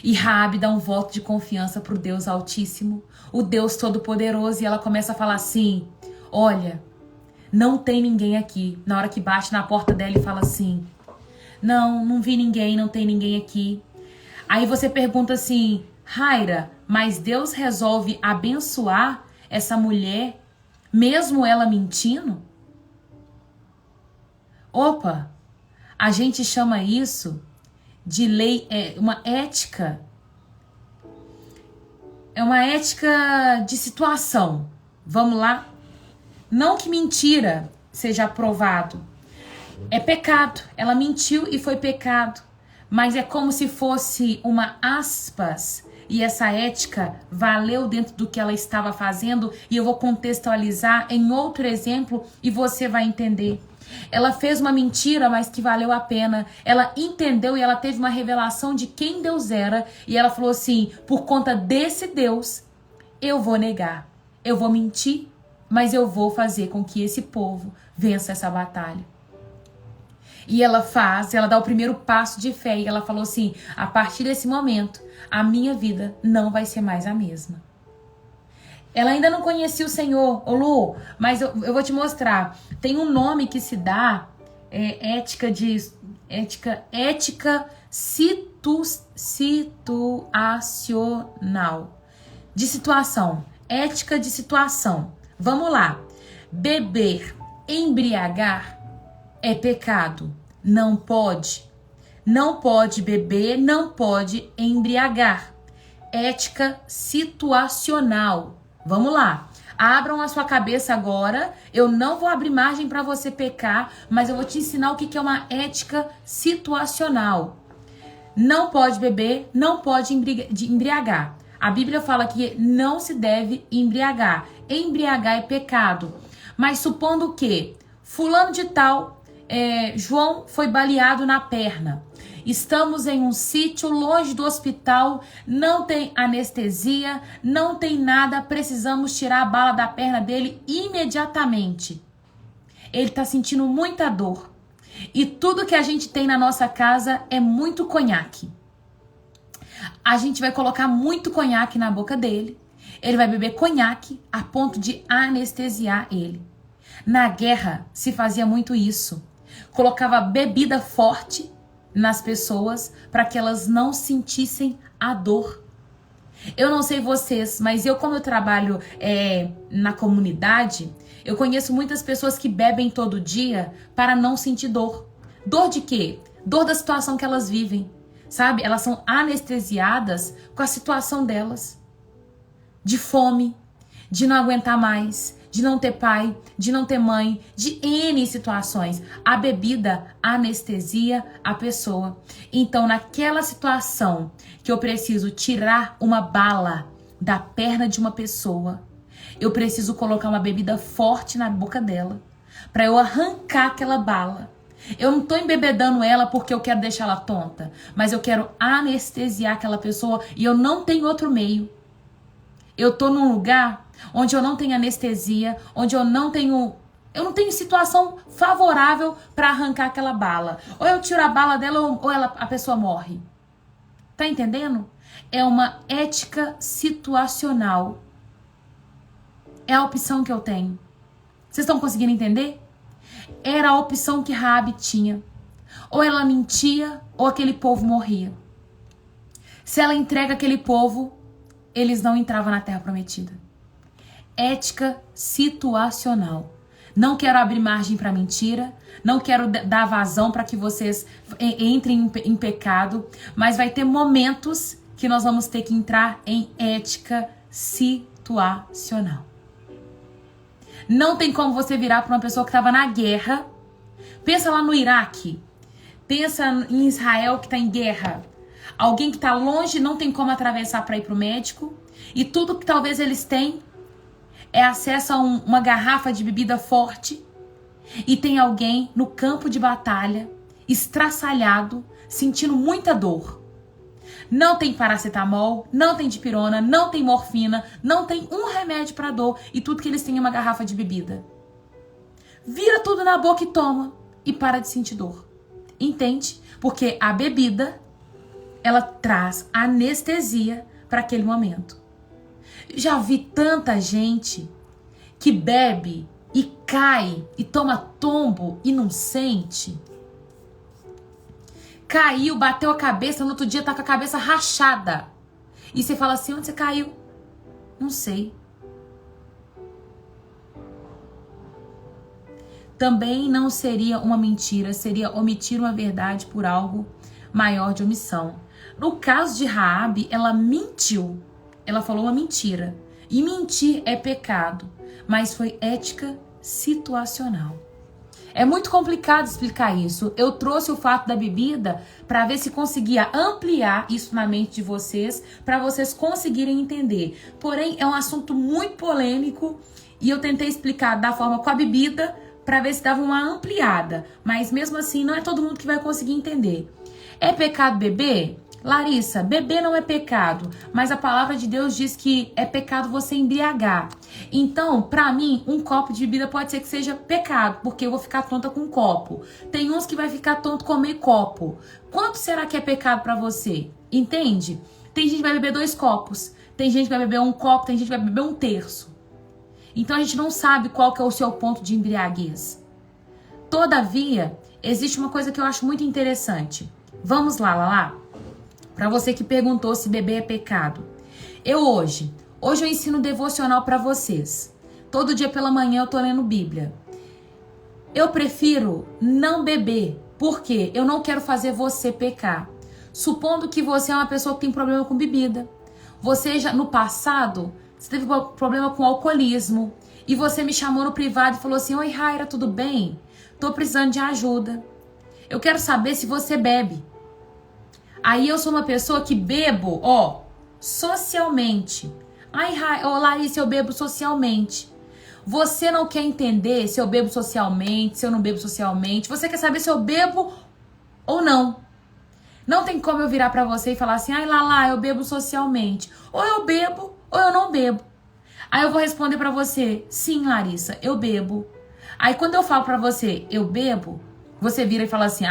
E Raabe dá um voto de confiança pro Deus Altíssimo, o Deus Todo-Poderoso, e ela começa a falar assim, olha, não tem ninguém aqui. Na hora que bate na porta dela e fala assim, não vi ninguém, não tem ninguém aqui. Aí você pergunta assim, Raira, mas Deus resolve abençoar essa mulher, mesmo ela mentindo? Opa, a gente chama isso de lei, uma ética. É uma ética de situação. Vamos lá? Não que mentira seja aprovado. É pecado. Ela mentiu e foi pecado. Mas é como se fosse uma aspas. E essa ética valeu dentro do que ela estava fazendo. E eu vou contextualizar em outro exemplo e você vai entender. Ela fez uma mentira, mas que valeu a pena. Ela entendeu e ela teve uma revelação de quem Deus era. E ela falou assim, por conta desse Deus, eu vou negar. Eu vou mentir, mas eu vou fazer com que esse povo vença essa batalha. E ela dá o primeiro passo de fé. E ela falou assim, a partir desse momento, a minha vida não vai ser mais a mesma. Ela ainda não conhecia o Senhor, ô Lu, mas eu vou te mostrar. Tem um nome que se dá, ética situacional. De situação, ética de situação. Vamos lá. Beber, embriagar é pecado. Não pode. Não pode beber, não pode embriagar. Ética situacional. Vamos lá. Abram a sua cabeça agora. Eu não vou abrir margem para você pecar, mas eu vou te ensinar o que é uma ética situacional. Não pode beber, não pode embriagar. A Bíblia fala que não se deve embriagar. Embriagar é pecado. Mas supondo que fulano de tal, João foi baleado na perna. Estamos em um sítio longe do hospital, não tem anestesia, não tem nada, precisamos tirar a bala da perna dele imediatamente. Ele está sentindo muita dor. E tudo que a gente tem na nossa casa é muito conhaque. A gente vai colocar muito conhaque na boca dele. Ele vai beber conhaque a ponto de anestesiar ele. Na guerra se fazia muito isso. Colocava bebida forte nas pessoas para que elas não sentissem a dor. Eu não sei vocês, mas como eu trabalho na comunidade, eu conheço muitas pessoas que bebem todo dia para não sentir dor. Dor de quê? Dor da situação que elas vivem, sabe? Elas são anestesiadas com a situação delas. De fome, de não aguentar mais, de não ter pai, de não ter mãe, de N situações. A bebida anestesia a pessoa. Então, naquela situação que eu preciso tirar uma bala da perna de uma pessoa, eu preciso colocar uma bebida forte na boca dela para eu arrancar aquela bala. Eu não tô embebedando ela porque eu quero deixar ela tonta, mas eu quero anestesiar aquela pessoa e eu não tenho outro meio. Eu tô num lugar onde eu não tenho anestesia, onde eu não tenho situação favorável para arrancar aquela bala. Ou eu tiro a bala dela ou a pessoa morre. Tá entendendo? É uma ética situacional. É a opção que eu tenho. Vocês estão conseguindo entender? Era a opção que Raabe tinha. Ou ela mentia, ou aquele povo morria. Se ela entrega aquele povo, eles não entravam na Terra Prometida. Ética situacional. Não quero abrir margem para mentira, não quero dar vazão para que vocês entrem em pecado, mas vai ter momentos que nós vamos ter que entrar em ética situacional. Não tem como você virar para uma pessoa que estava na guerra. Pensa lá no Iraque. Pensa em Israel que está em guerra. Alguém que está longe não tem como atravessar para ir para o médico. E tudo que talvez eles têm é acesso a uma garrafa de bebida forte. E tem alguém no campo de batalha, estraçalhado, sentindo muita dor. Não tem paracetamol, não tem dipirona, não tem morfina, não tem um remédio para dor e tudo que eles têm é uma garrafa de bebida. Vira tudo na boca e toma e para de sentir dor. Entende? Porque a bebida, ela traz anestesia para aquele momento. Já vi tanta gente que bebe e cai e toma tombo e não sente. Caiu, bateu a cabeça, no outro dia tá com a cabeça rachada. E você fala assim, onde você caiu? Não sei. Também não seria uma mentira, seria omitir uma verdade por algo maior de omissão. No caso de Raabe, ela mentiu. Ela falou uma mentira. E mentir é pecado, mas foi ética situacional. É muito complicado explicar isso. Eu trouxe o fato da bebida para ver se conseguia ampliar isso na mente de vocês, para vocês conseguirem entender. Porém, é um assunto muito polêmico e eu tentei explicar da forma com a bebida para ver se dava uma ampliada. Mas mesmo assim, não é todo mundo que vai conseguir entender. É pecado beber? Larissa, beber não é pecado, mas a palavra de Deus diz que é pecado você embriagar. Então, pra mim, um copo de bebida pode ser que seja pecado, porque eu vou ficar tonta com um copo. Tem uns que vai ficar tonto com meio copo. Quanto será que é pecado pra você? Entende? Tem gente que vai beber 2 copos, tem gente que vai beber 1 copo, tem gente que vai beber 1/3. Então a gente não sabe qual que é o seu ponto de embriaguez. Todavia, existe uma coisa que eu acho muito interessante. Vamos lá. Para você que perguntou se beber é pecado. Hoje eu ensino devocional para vocês. Todo dia pela manhã eu tô lendo Bíblia. Eu prefiro não beber, porque eu não quero fazer você pecar. Supondo que você é uma pessoa que tem problema com bebida. Você já no passado, você teve problema com alcoolismo. E você me chamou no privado e falou assim, oi Raira, tudo bem? Tô precisando de ajuda. Eu quero saber se você bebe. Aí eu sou uma pessoa que bebo, socialmente. Ai, Larissa, eu bebo socialmente. Você não quer entender se eu bebo socialmente, se eu não bebo socialmente. Você quer saber se eu bebo ou não. Não tem como eu virar pra você e falar assim, ai lá, eu bebo socialmente. Ou eu bebo, ou eu não bebo. Aí eu vou responder pra você, sim, Larissa, eu bebo. Aí quando eu falo pra você, eu bebo, você vira e fala assim,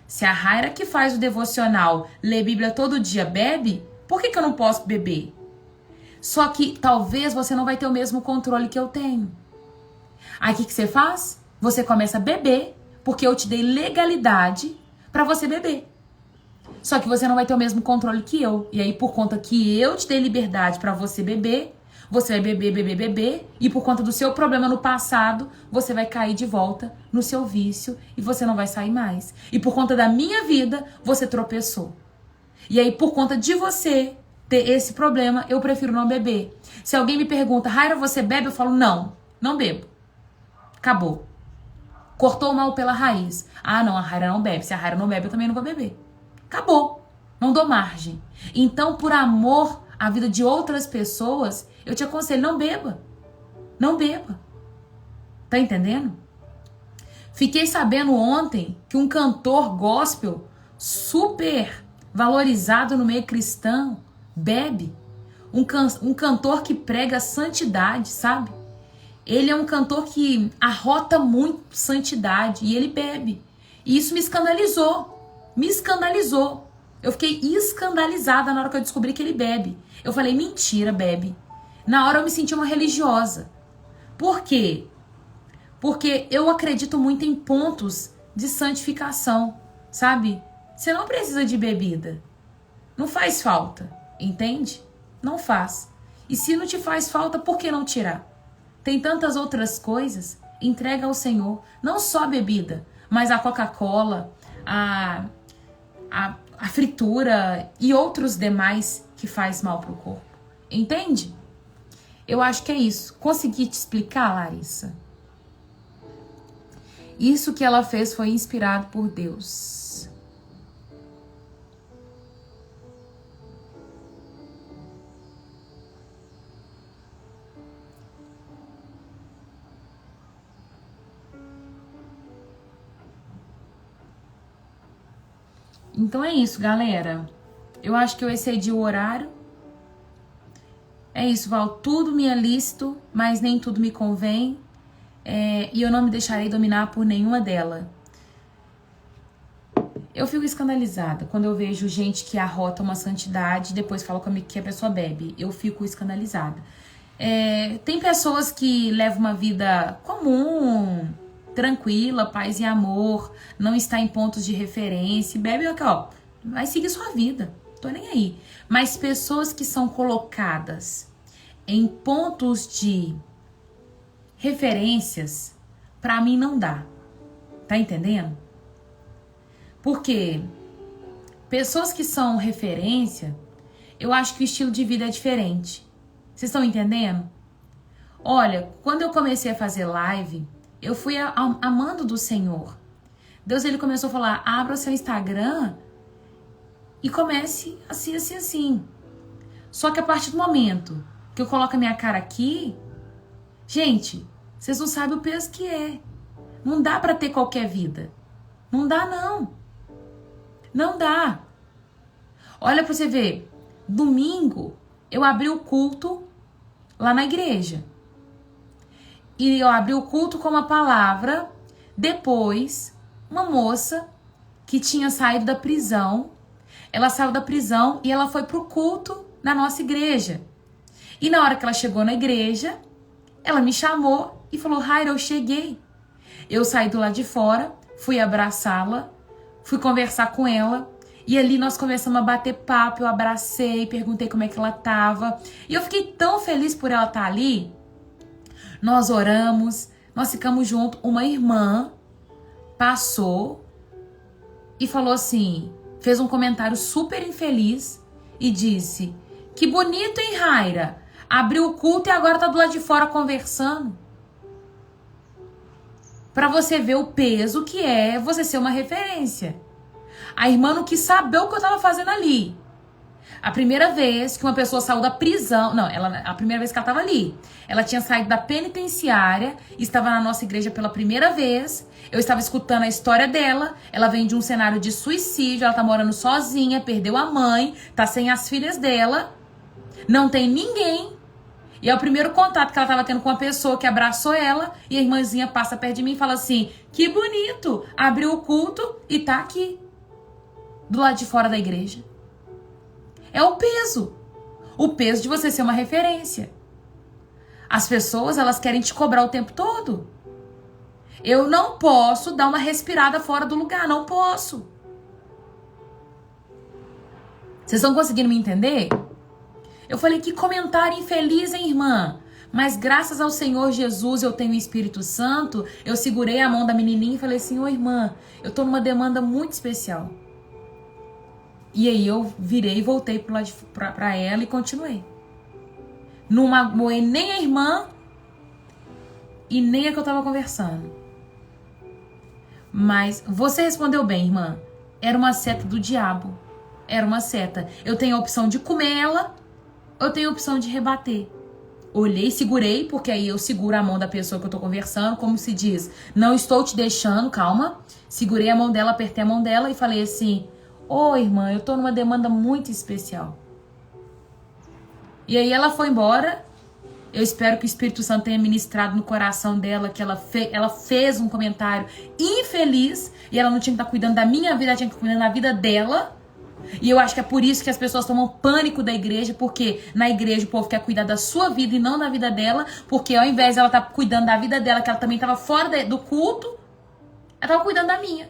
se a Raira que faz o devocional, lê Bíblia todo dia, bebe, por que eu não posso beber? Só que talvez você não vai ter o mesmo controle que eu tenho. Aí o que você faz? Você começa a beber, porque eu te dei legalidade pra você beber. Só que você não vai ter o mesmo controle que eu. E aí, por conta que eu te dei liberdade pra você beber, você vai beber. E por conta do seu problema no passado, você vai cair de volta no seu vício e você não vai sair mais. E por conta da minha vida, você tropeçou. E aí, por conta de você ter esse problema, eu prefiro não beber. Se alguém me pergunta, Raira, você bebe? Eu falo, não bebo. Acabou. Cortou o mal pela raiz. Não, a Raira não bebe. Se a Raira não bebe, eu também não vou beber. Acabou. Não dou margem. Então, por amor à vida de outras pessoas, eu te aconselho, não beba. Não beba. Tá entendendo? Fiquei sabendo ontem que um cantor gospel super valorizado no meio cristão bebe. Um cantor que prega santidade, sabe? Ele é um cantor que arrota muito santidade e ele bebe. E isso me escandalizou. Me escandalizou. Eu fiquei escandalizada na hora que eu descobri que ele bebe. Eu falei, mentira, bebe. Na hora eu me senti uma religiosa. Por quê? Porque eu acredito muito em pontos de santificação, sabe? Você não precisa de bebida. Não faz falta, entende? Não faz. E se não te faz falta, por que não tirar? Tem tantas outras coisas. Entrega ao Senhor. Não só a bebida, mas a Coca-Cola, a fritura e outros demais que faz mal pro corpo. Entende? Eu acho que é isso. Consegui te explicar, Larissa? Isso que ela fez foi inspirado por Deus. Então é isso, galera. Eu acho que eu excedi o horário. É isso, Val. Tudo me é lícito, mas nem tudo me convém. E eu não me deixarei dominar por nenhuma delas. Eu fico escandalizada quando eu vejo gente que arrota uma santidade e depois fala comigo que a pessoa bebe. Eu fico escandalizada. Tem pessoas que levam uma vida comum, tranquila, paz e amor, não está em pontos de referência, bebe, vai seguir sua vida, tô nem aí. Mas pessoas que são colocadas em pontos de referências, pra mim não dá, tá entendendo? Porque pessoas que são referência, eu acho que o estilo de vida é diferente. Vocês estão entendendo? Olha, quando eu comecei a fazer live, eu fui amando do Senhor. Deus, ele começou a falar, abra o seu Instagram e comece assim. Só que a partir do momento que eu coloco a minha cara aqui, gente, vocês não sabem o peso que é. Não dá pra ter qualquer vida. Não dá, não. Não dá. Olha pra você ver, domingo eu abri o culto lá na igreja. E eu abri o culto com uma palavra. Depois, uma moça que tinha saído da prisão, ela saiu da prisão e ela foi pro culto na nossa igreja. E na hora que ela chegou na igreja, ela me chamou e falou, Raira, eu cheguei. Eu saí do lado de fora, fui abraçá-la, fui conversar com ela. E ali nós começamos a bater papo, eu abracei, perguntei como é que ela tava. E eu fiquei tão feliz por ela estar ali. Nós oramos, nós ficamos juntos. Uma irmã passou e falou assim, fez um comentário super infeliz e disse, que bonito, hein, Raira? Abriu o culto e agora tá do lado de fora conversando. Pra você ver o peso que é você ser uma referência. A irmã não quis saber o que eu tava fazendo ali. A primeira vez que uma pessoa saiu da prisão, não, a primeira vez que ela estava ali, ela tinha saído da penitenciária, estava na nossa igreja pela primeira vez, eu estava escutando a história dela, ela vem de um cenário de suicídio, ela tá morando sozinha, perdeu a mãe, tá sem as filhas dela, não tem ninguém, e é o primeiro contato que ela estava tendo com uma pessoa que abraçou ela, e a irmãzinha passa perto de mim e fala assim, que bonito, abriu o culto e tá aqui, do lado de fora da igreja. É o peso de você ser uma referência. As pessoas, elas querem te cobrar o tempo todo. Eu não posso dar uma respirada fora do lugar, não posso. Vocês estão conseguindo me entender? Eu falei, que comentário infeliz, hein, irmã? Mas graças ao Senhor Jesus, eu tenho o Espírito Santo, eu segurei a mão da menininha e falei assim, ô irmã, eu tô numa demanda muito especial. E aí eu virei e voltei pra ela e continuei. Não magoei nem a irmã e nem a que eu tava conversando. Mas você respondeu bem, irmã. Era uma seta do diabo. Era uma seta. Eu tenho a opção de comer ela, eu tenho a opção de rebater. Olhei, segurei, porque aí eu seguro a mão da pessoa que eu tô conversando, como se diz, não estou te deixando, calma. Segurei a mão dela, apertei a mão dela e falei assim, ô irmã, eu tô numa demanda muito especial. E aí ela foi embora. Eu espero que o Espírito Santo tenha ministrado no coração dela que ela fez um comentário infeliz e ela não tinha que estar cuidando da minha vida, ela tinha que estar cuidando da vida dela. E eu acho que é por isso que as pessoas tomam pânico da igreja, porque na igreja o povo quer cuidar da sua vida e não da vida dela, porque ao invés de ela estar cuidando da vida dela, que ela também estava fora do culto, ela estava cuidando da minha.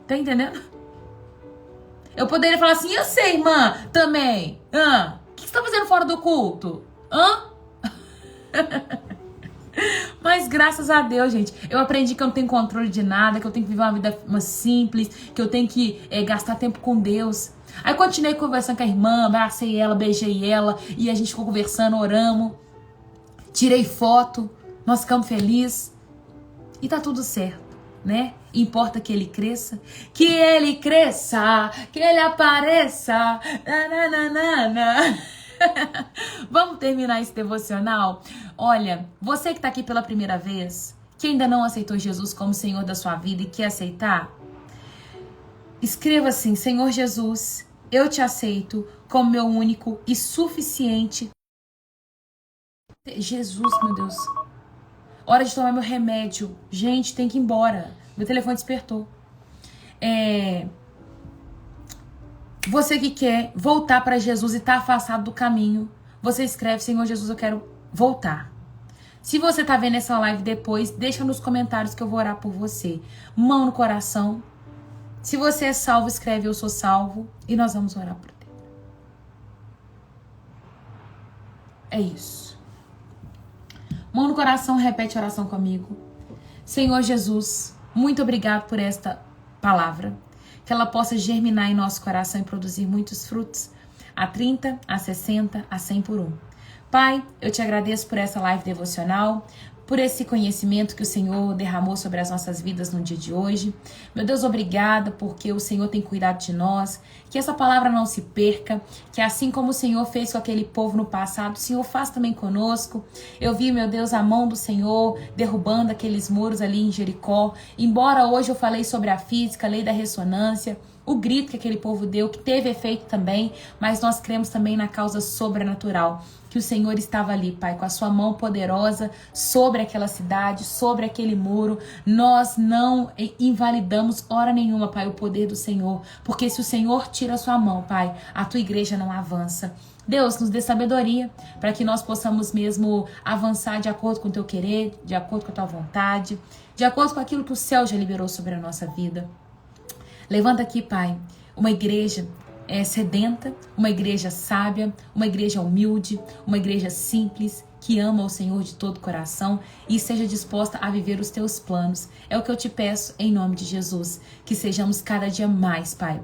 Tá entendendo? Eu poderia falar assim, eu sei, irmã, também. O que você tá fazendo fora do culto? Mas graças a Deus, gente, eu aprendi que eu não tenho controle de nada, que eu tenho que viver uma vida simples, que eu tenho que gastar tempo com Deus. Aí continuei conversando com a irmã, abracei ela, beijei ela, e a gente ficou conversando, oramos, tirei foto, nós ficamos felizes, e tá tudo certo, né? Importa que ele cresça, que ele apareça, nananana. Vamos terminar esse devocional? Olha, você que tá aqui pela primeira vez, que ainda não aceitou Jesus como Senhor da sua vida e quer aceitar, escreva assim, Senhor Jesus, eu te aceito como meu único e suficiente. Jesus, meu Deus. Hora de tomar meu remédio. Gente, tem que ir embora. Meu telefone despertou. Você que quer voltar para Jesus e tá afastado do caminho, você escreve, Senhor Jesus, eu quero voltar. Se você tá vendo essa live depois, deixa nos comentários que eu vou orar por você. Mão no coração. Se você é salvo, escreve, eu sou salvo. E nós vamos orar por Deus. É isso. Mão no coração, repete a oração comigo. Senhor Jesus, muito obrigado por esta palavra. Que ela possa germinar em nosso coração e produzir muitos frutos, a 30, a 60, a 100 por 1. Pai, eu te agradeço por essa live devocional, por esse conhecimento que o Senhor derramou sobre as nossas vidas no dia de hoje. Meu Deus, obrigada porque o Senhor tem cuidado de nós, que essa palavra não se perca, que assim como o Senhor fez com aquele povo no passado, o Senhor faz também conosco. Eu vi, meu Deus, a mão do Senhor derrubando aqueles muros ali em Jericó. Embora hoje eu falei sobre a física, a lei da ressonância, o grito que aquele povo deu, que teve efeito também, mas nós cremos também na causa sobrenatural, que o Senhor estava ali, Pai, com a sua mão poderosa sobre aquela cidade, sobre aquele muro. Nós não invalidamos hora nenhuma, Pai, o poder do Senhor, porque se o Senhor tira a sua mão, Pai, a tua igreja não avança. Deus, nos dê sabedoria para que nós possamos mesmo avançar de acordo com o teu querer, de acordo com a tua vontade, de acordo com aquilo que o céu já liberou sobre a nossa vida. Levanta aqui, Pai, uma igreja sedenta, uma igreja sábia, uma igreja humilde, uma igreja simples, que ama o Senhor de todo o coração e esteja disposta a viver os teus planos. É o que eu te peço em nome de Jesus, que sejamos cada dia mais, Pai,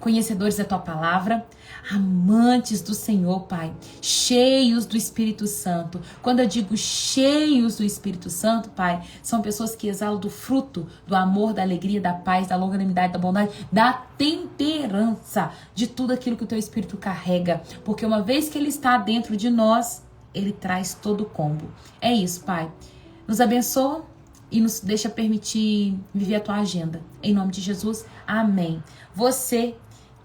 conhecedores da tua palavra, amantes do Senhor, Pai, cheios do Espírito Santo. Quando eu digo cheios do Espírito Santo, Pai, são pessoas que exalam do fruto, do amor, da alegria, da paz, da longanimidade, da bondade, da temperança, de tudo aquilo que o teu Espírito carrega. Porque uma vez que ele está dentro de nós, ele traz todo o combo. É isso, Pai. Nos abençoa e nos deixa permitir viver a tua agenda. Em nome de Jesus, amém. Você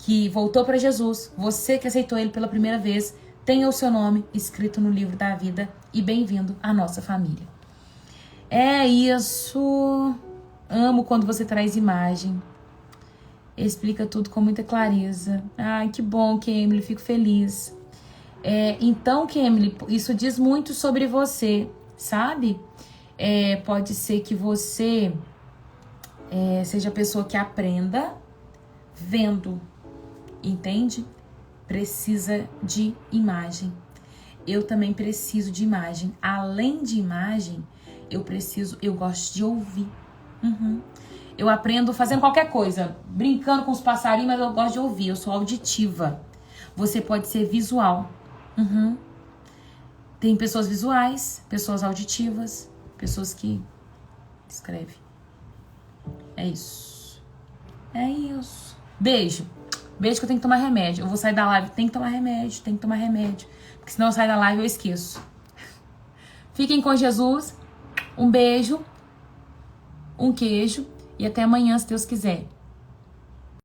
que voltou para Jesus, você que aceitou ele pela primeira vez, tenha o seu nome escrito no livro da vida e bem-vindo à nossa família. É isso. Amo quando você traz imagem. Explica tudo com muita clareza. Ai, que bom, Kemily, fico feliz. Então, Kemily, isso diz muito sobre você, sabe? Pode ser que você seja a pessoa que aprenda vendo, entende? Precisa de imagem. Eu também preciso de imagem. Além de imagem, eu gosto de ouvir. Eu aprendo fazendo qualquer coisa, brincando com os passarinhos, mas eu gosto de ouvir, eu sou auditiva. Você pode ser visual. Tem pessoas visuais, pessoas auditivas, pessoas que escrevem. É isso. Beijo. Beijo que eu tenho que tomar remédio. Eu vou sair da live, tem que tomar remédio. Porque senão eu saio da live e eu esqueço. Fiquem com Jesus. Um beijo. Um queijo. E até amanhã, se Deus quiser.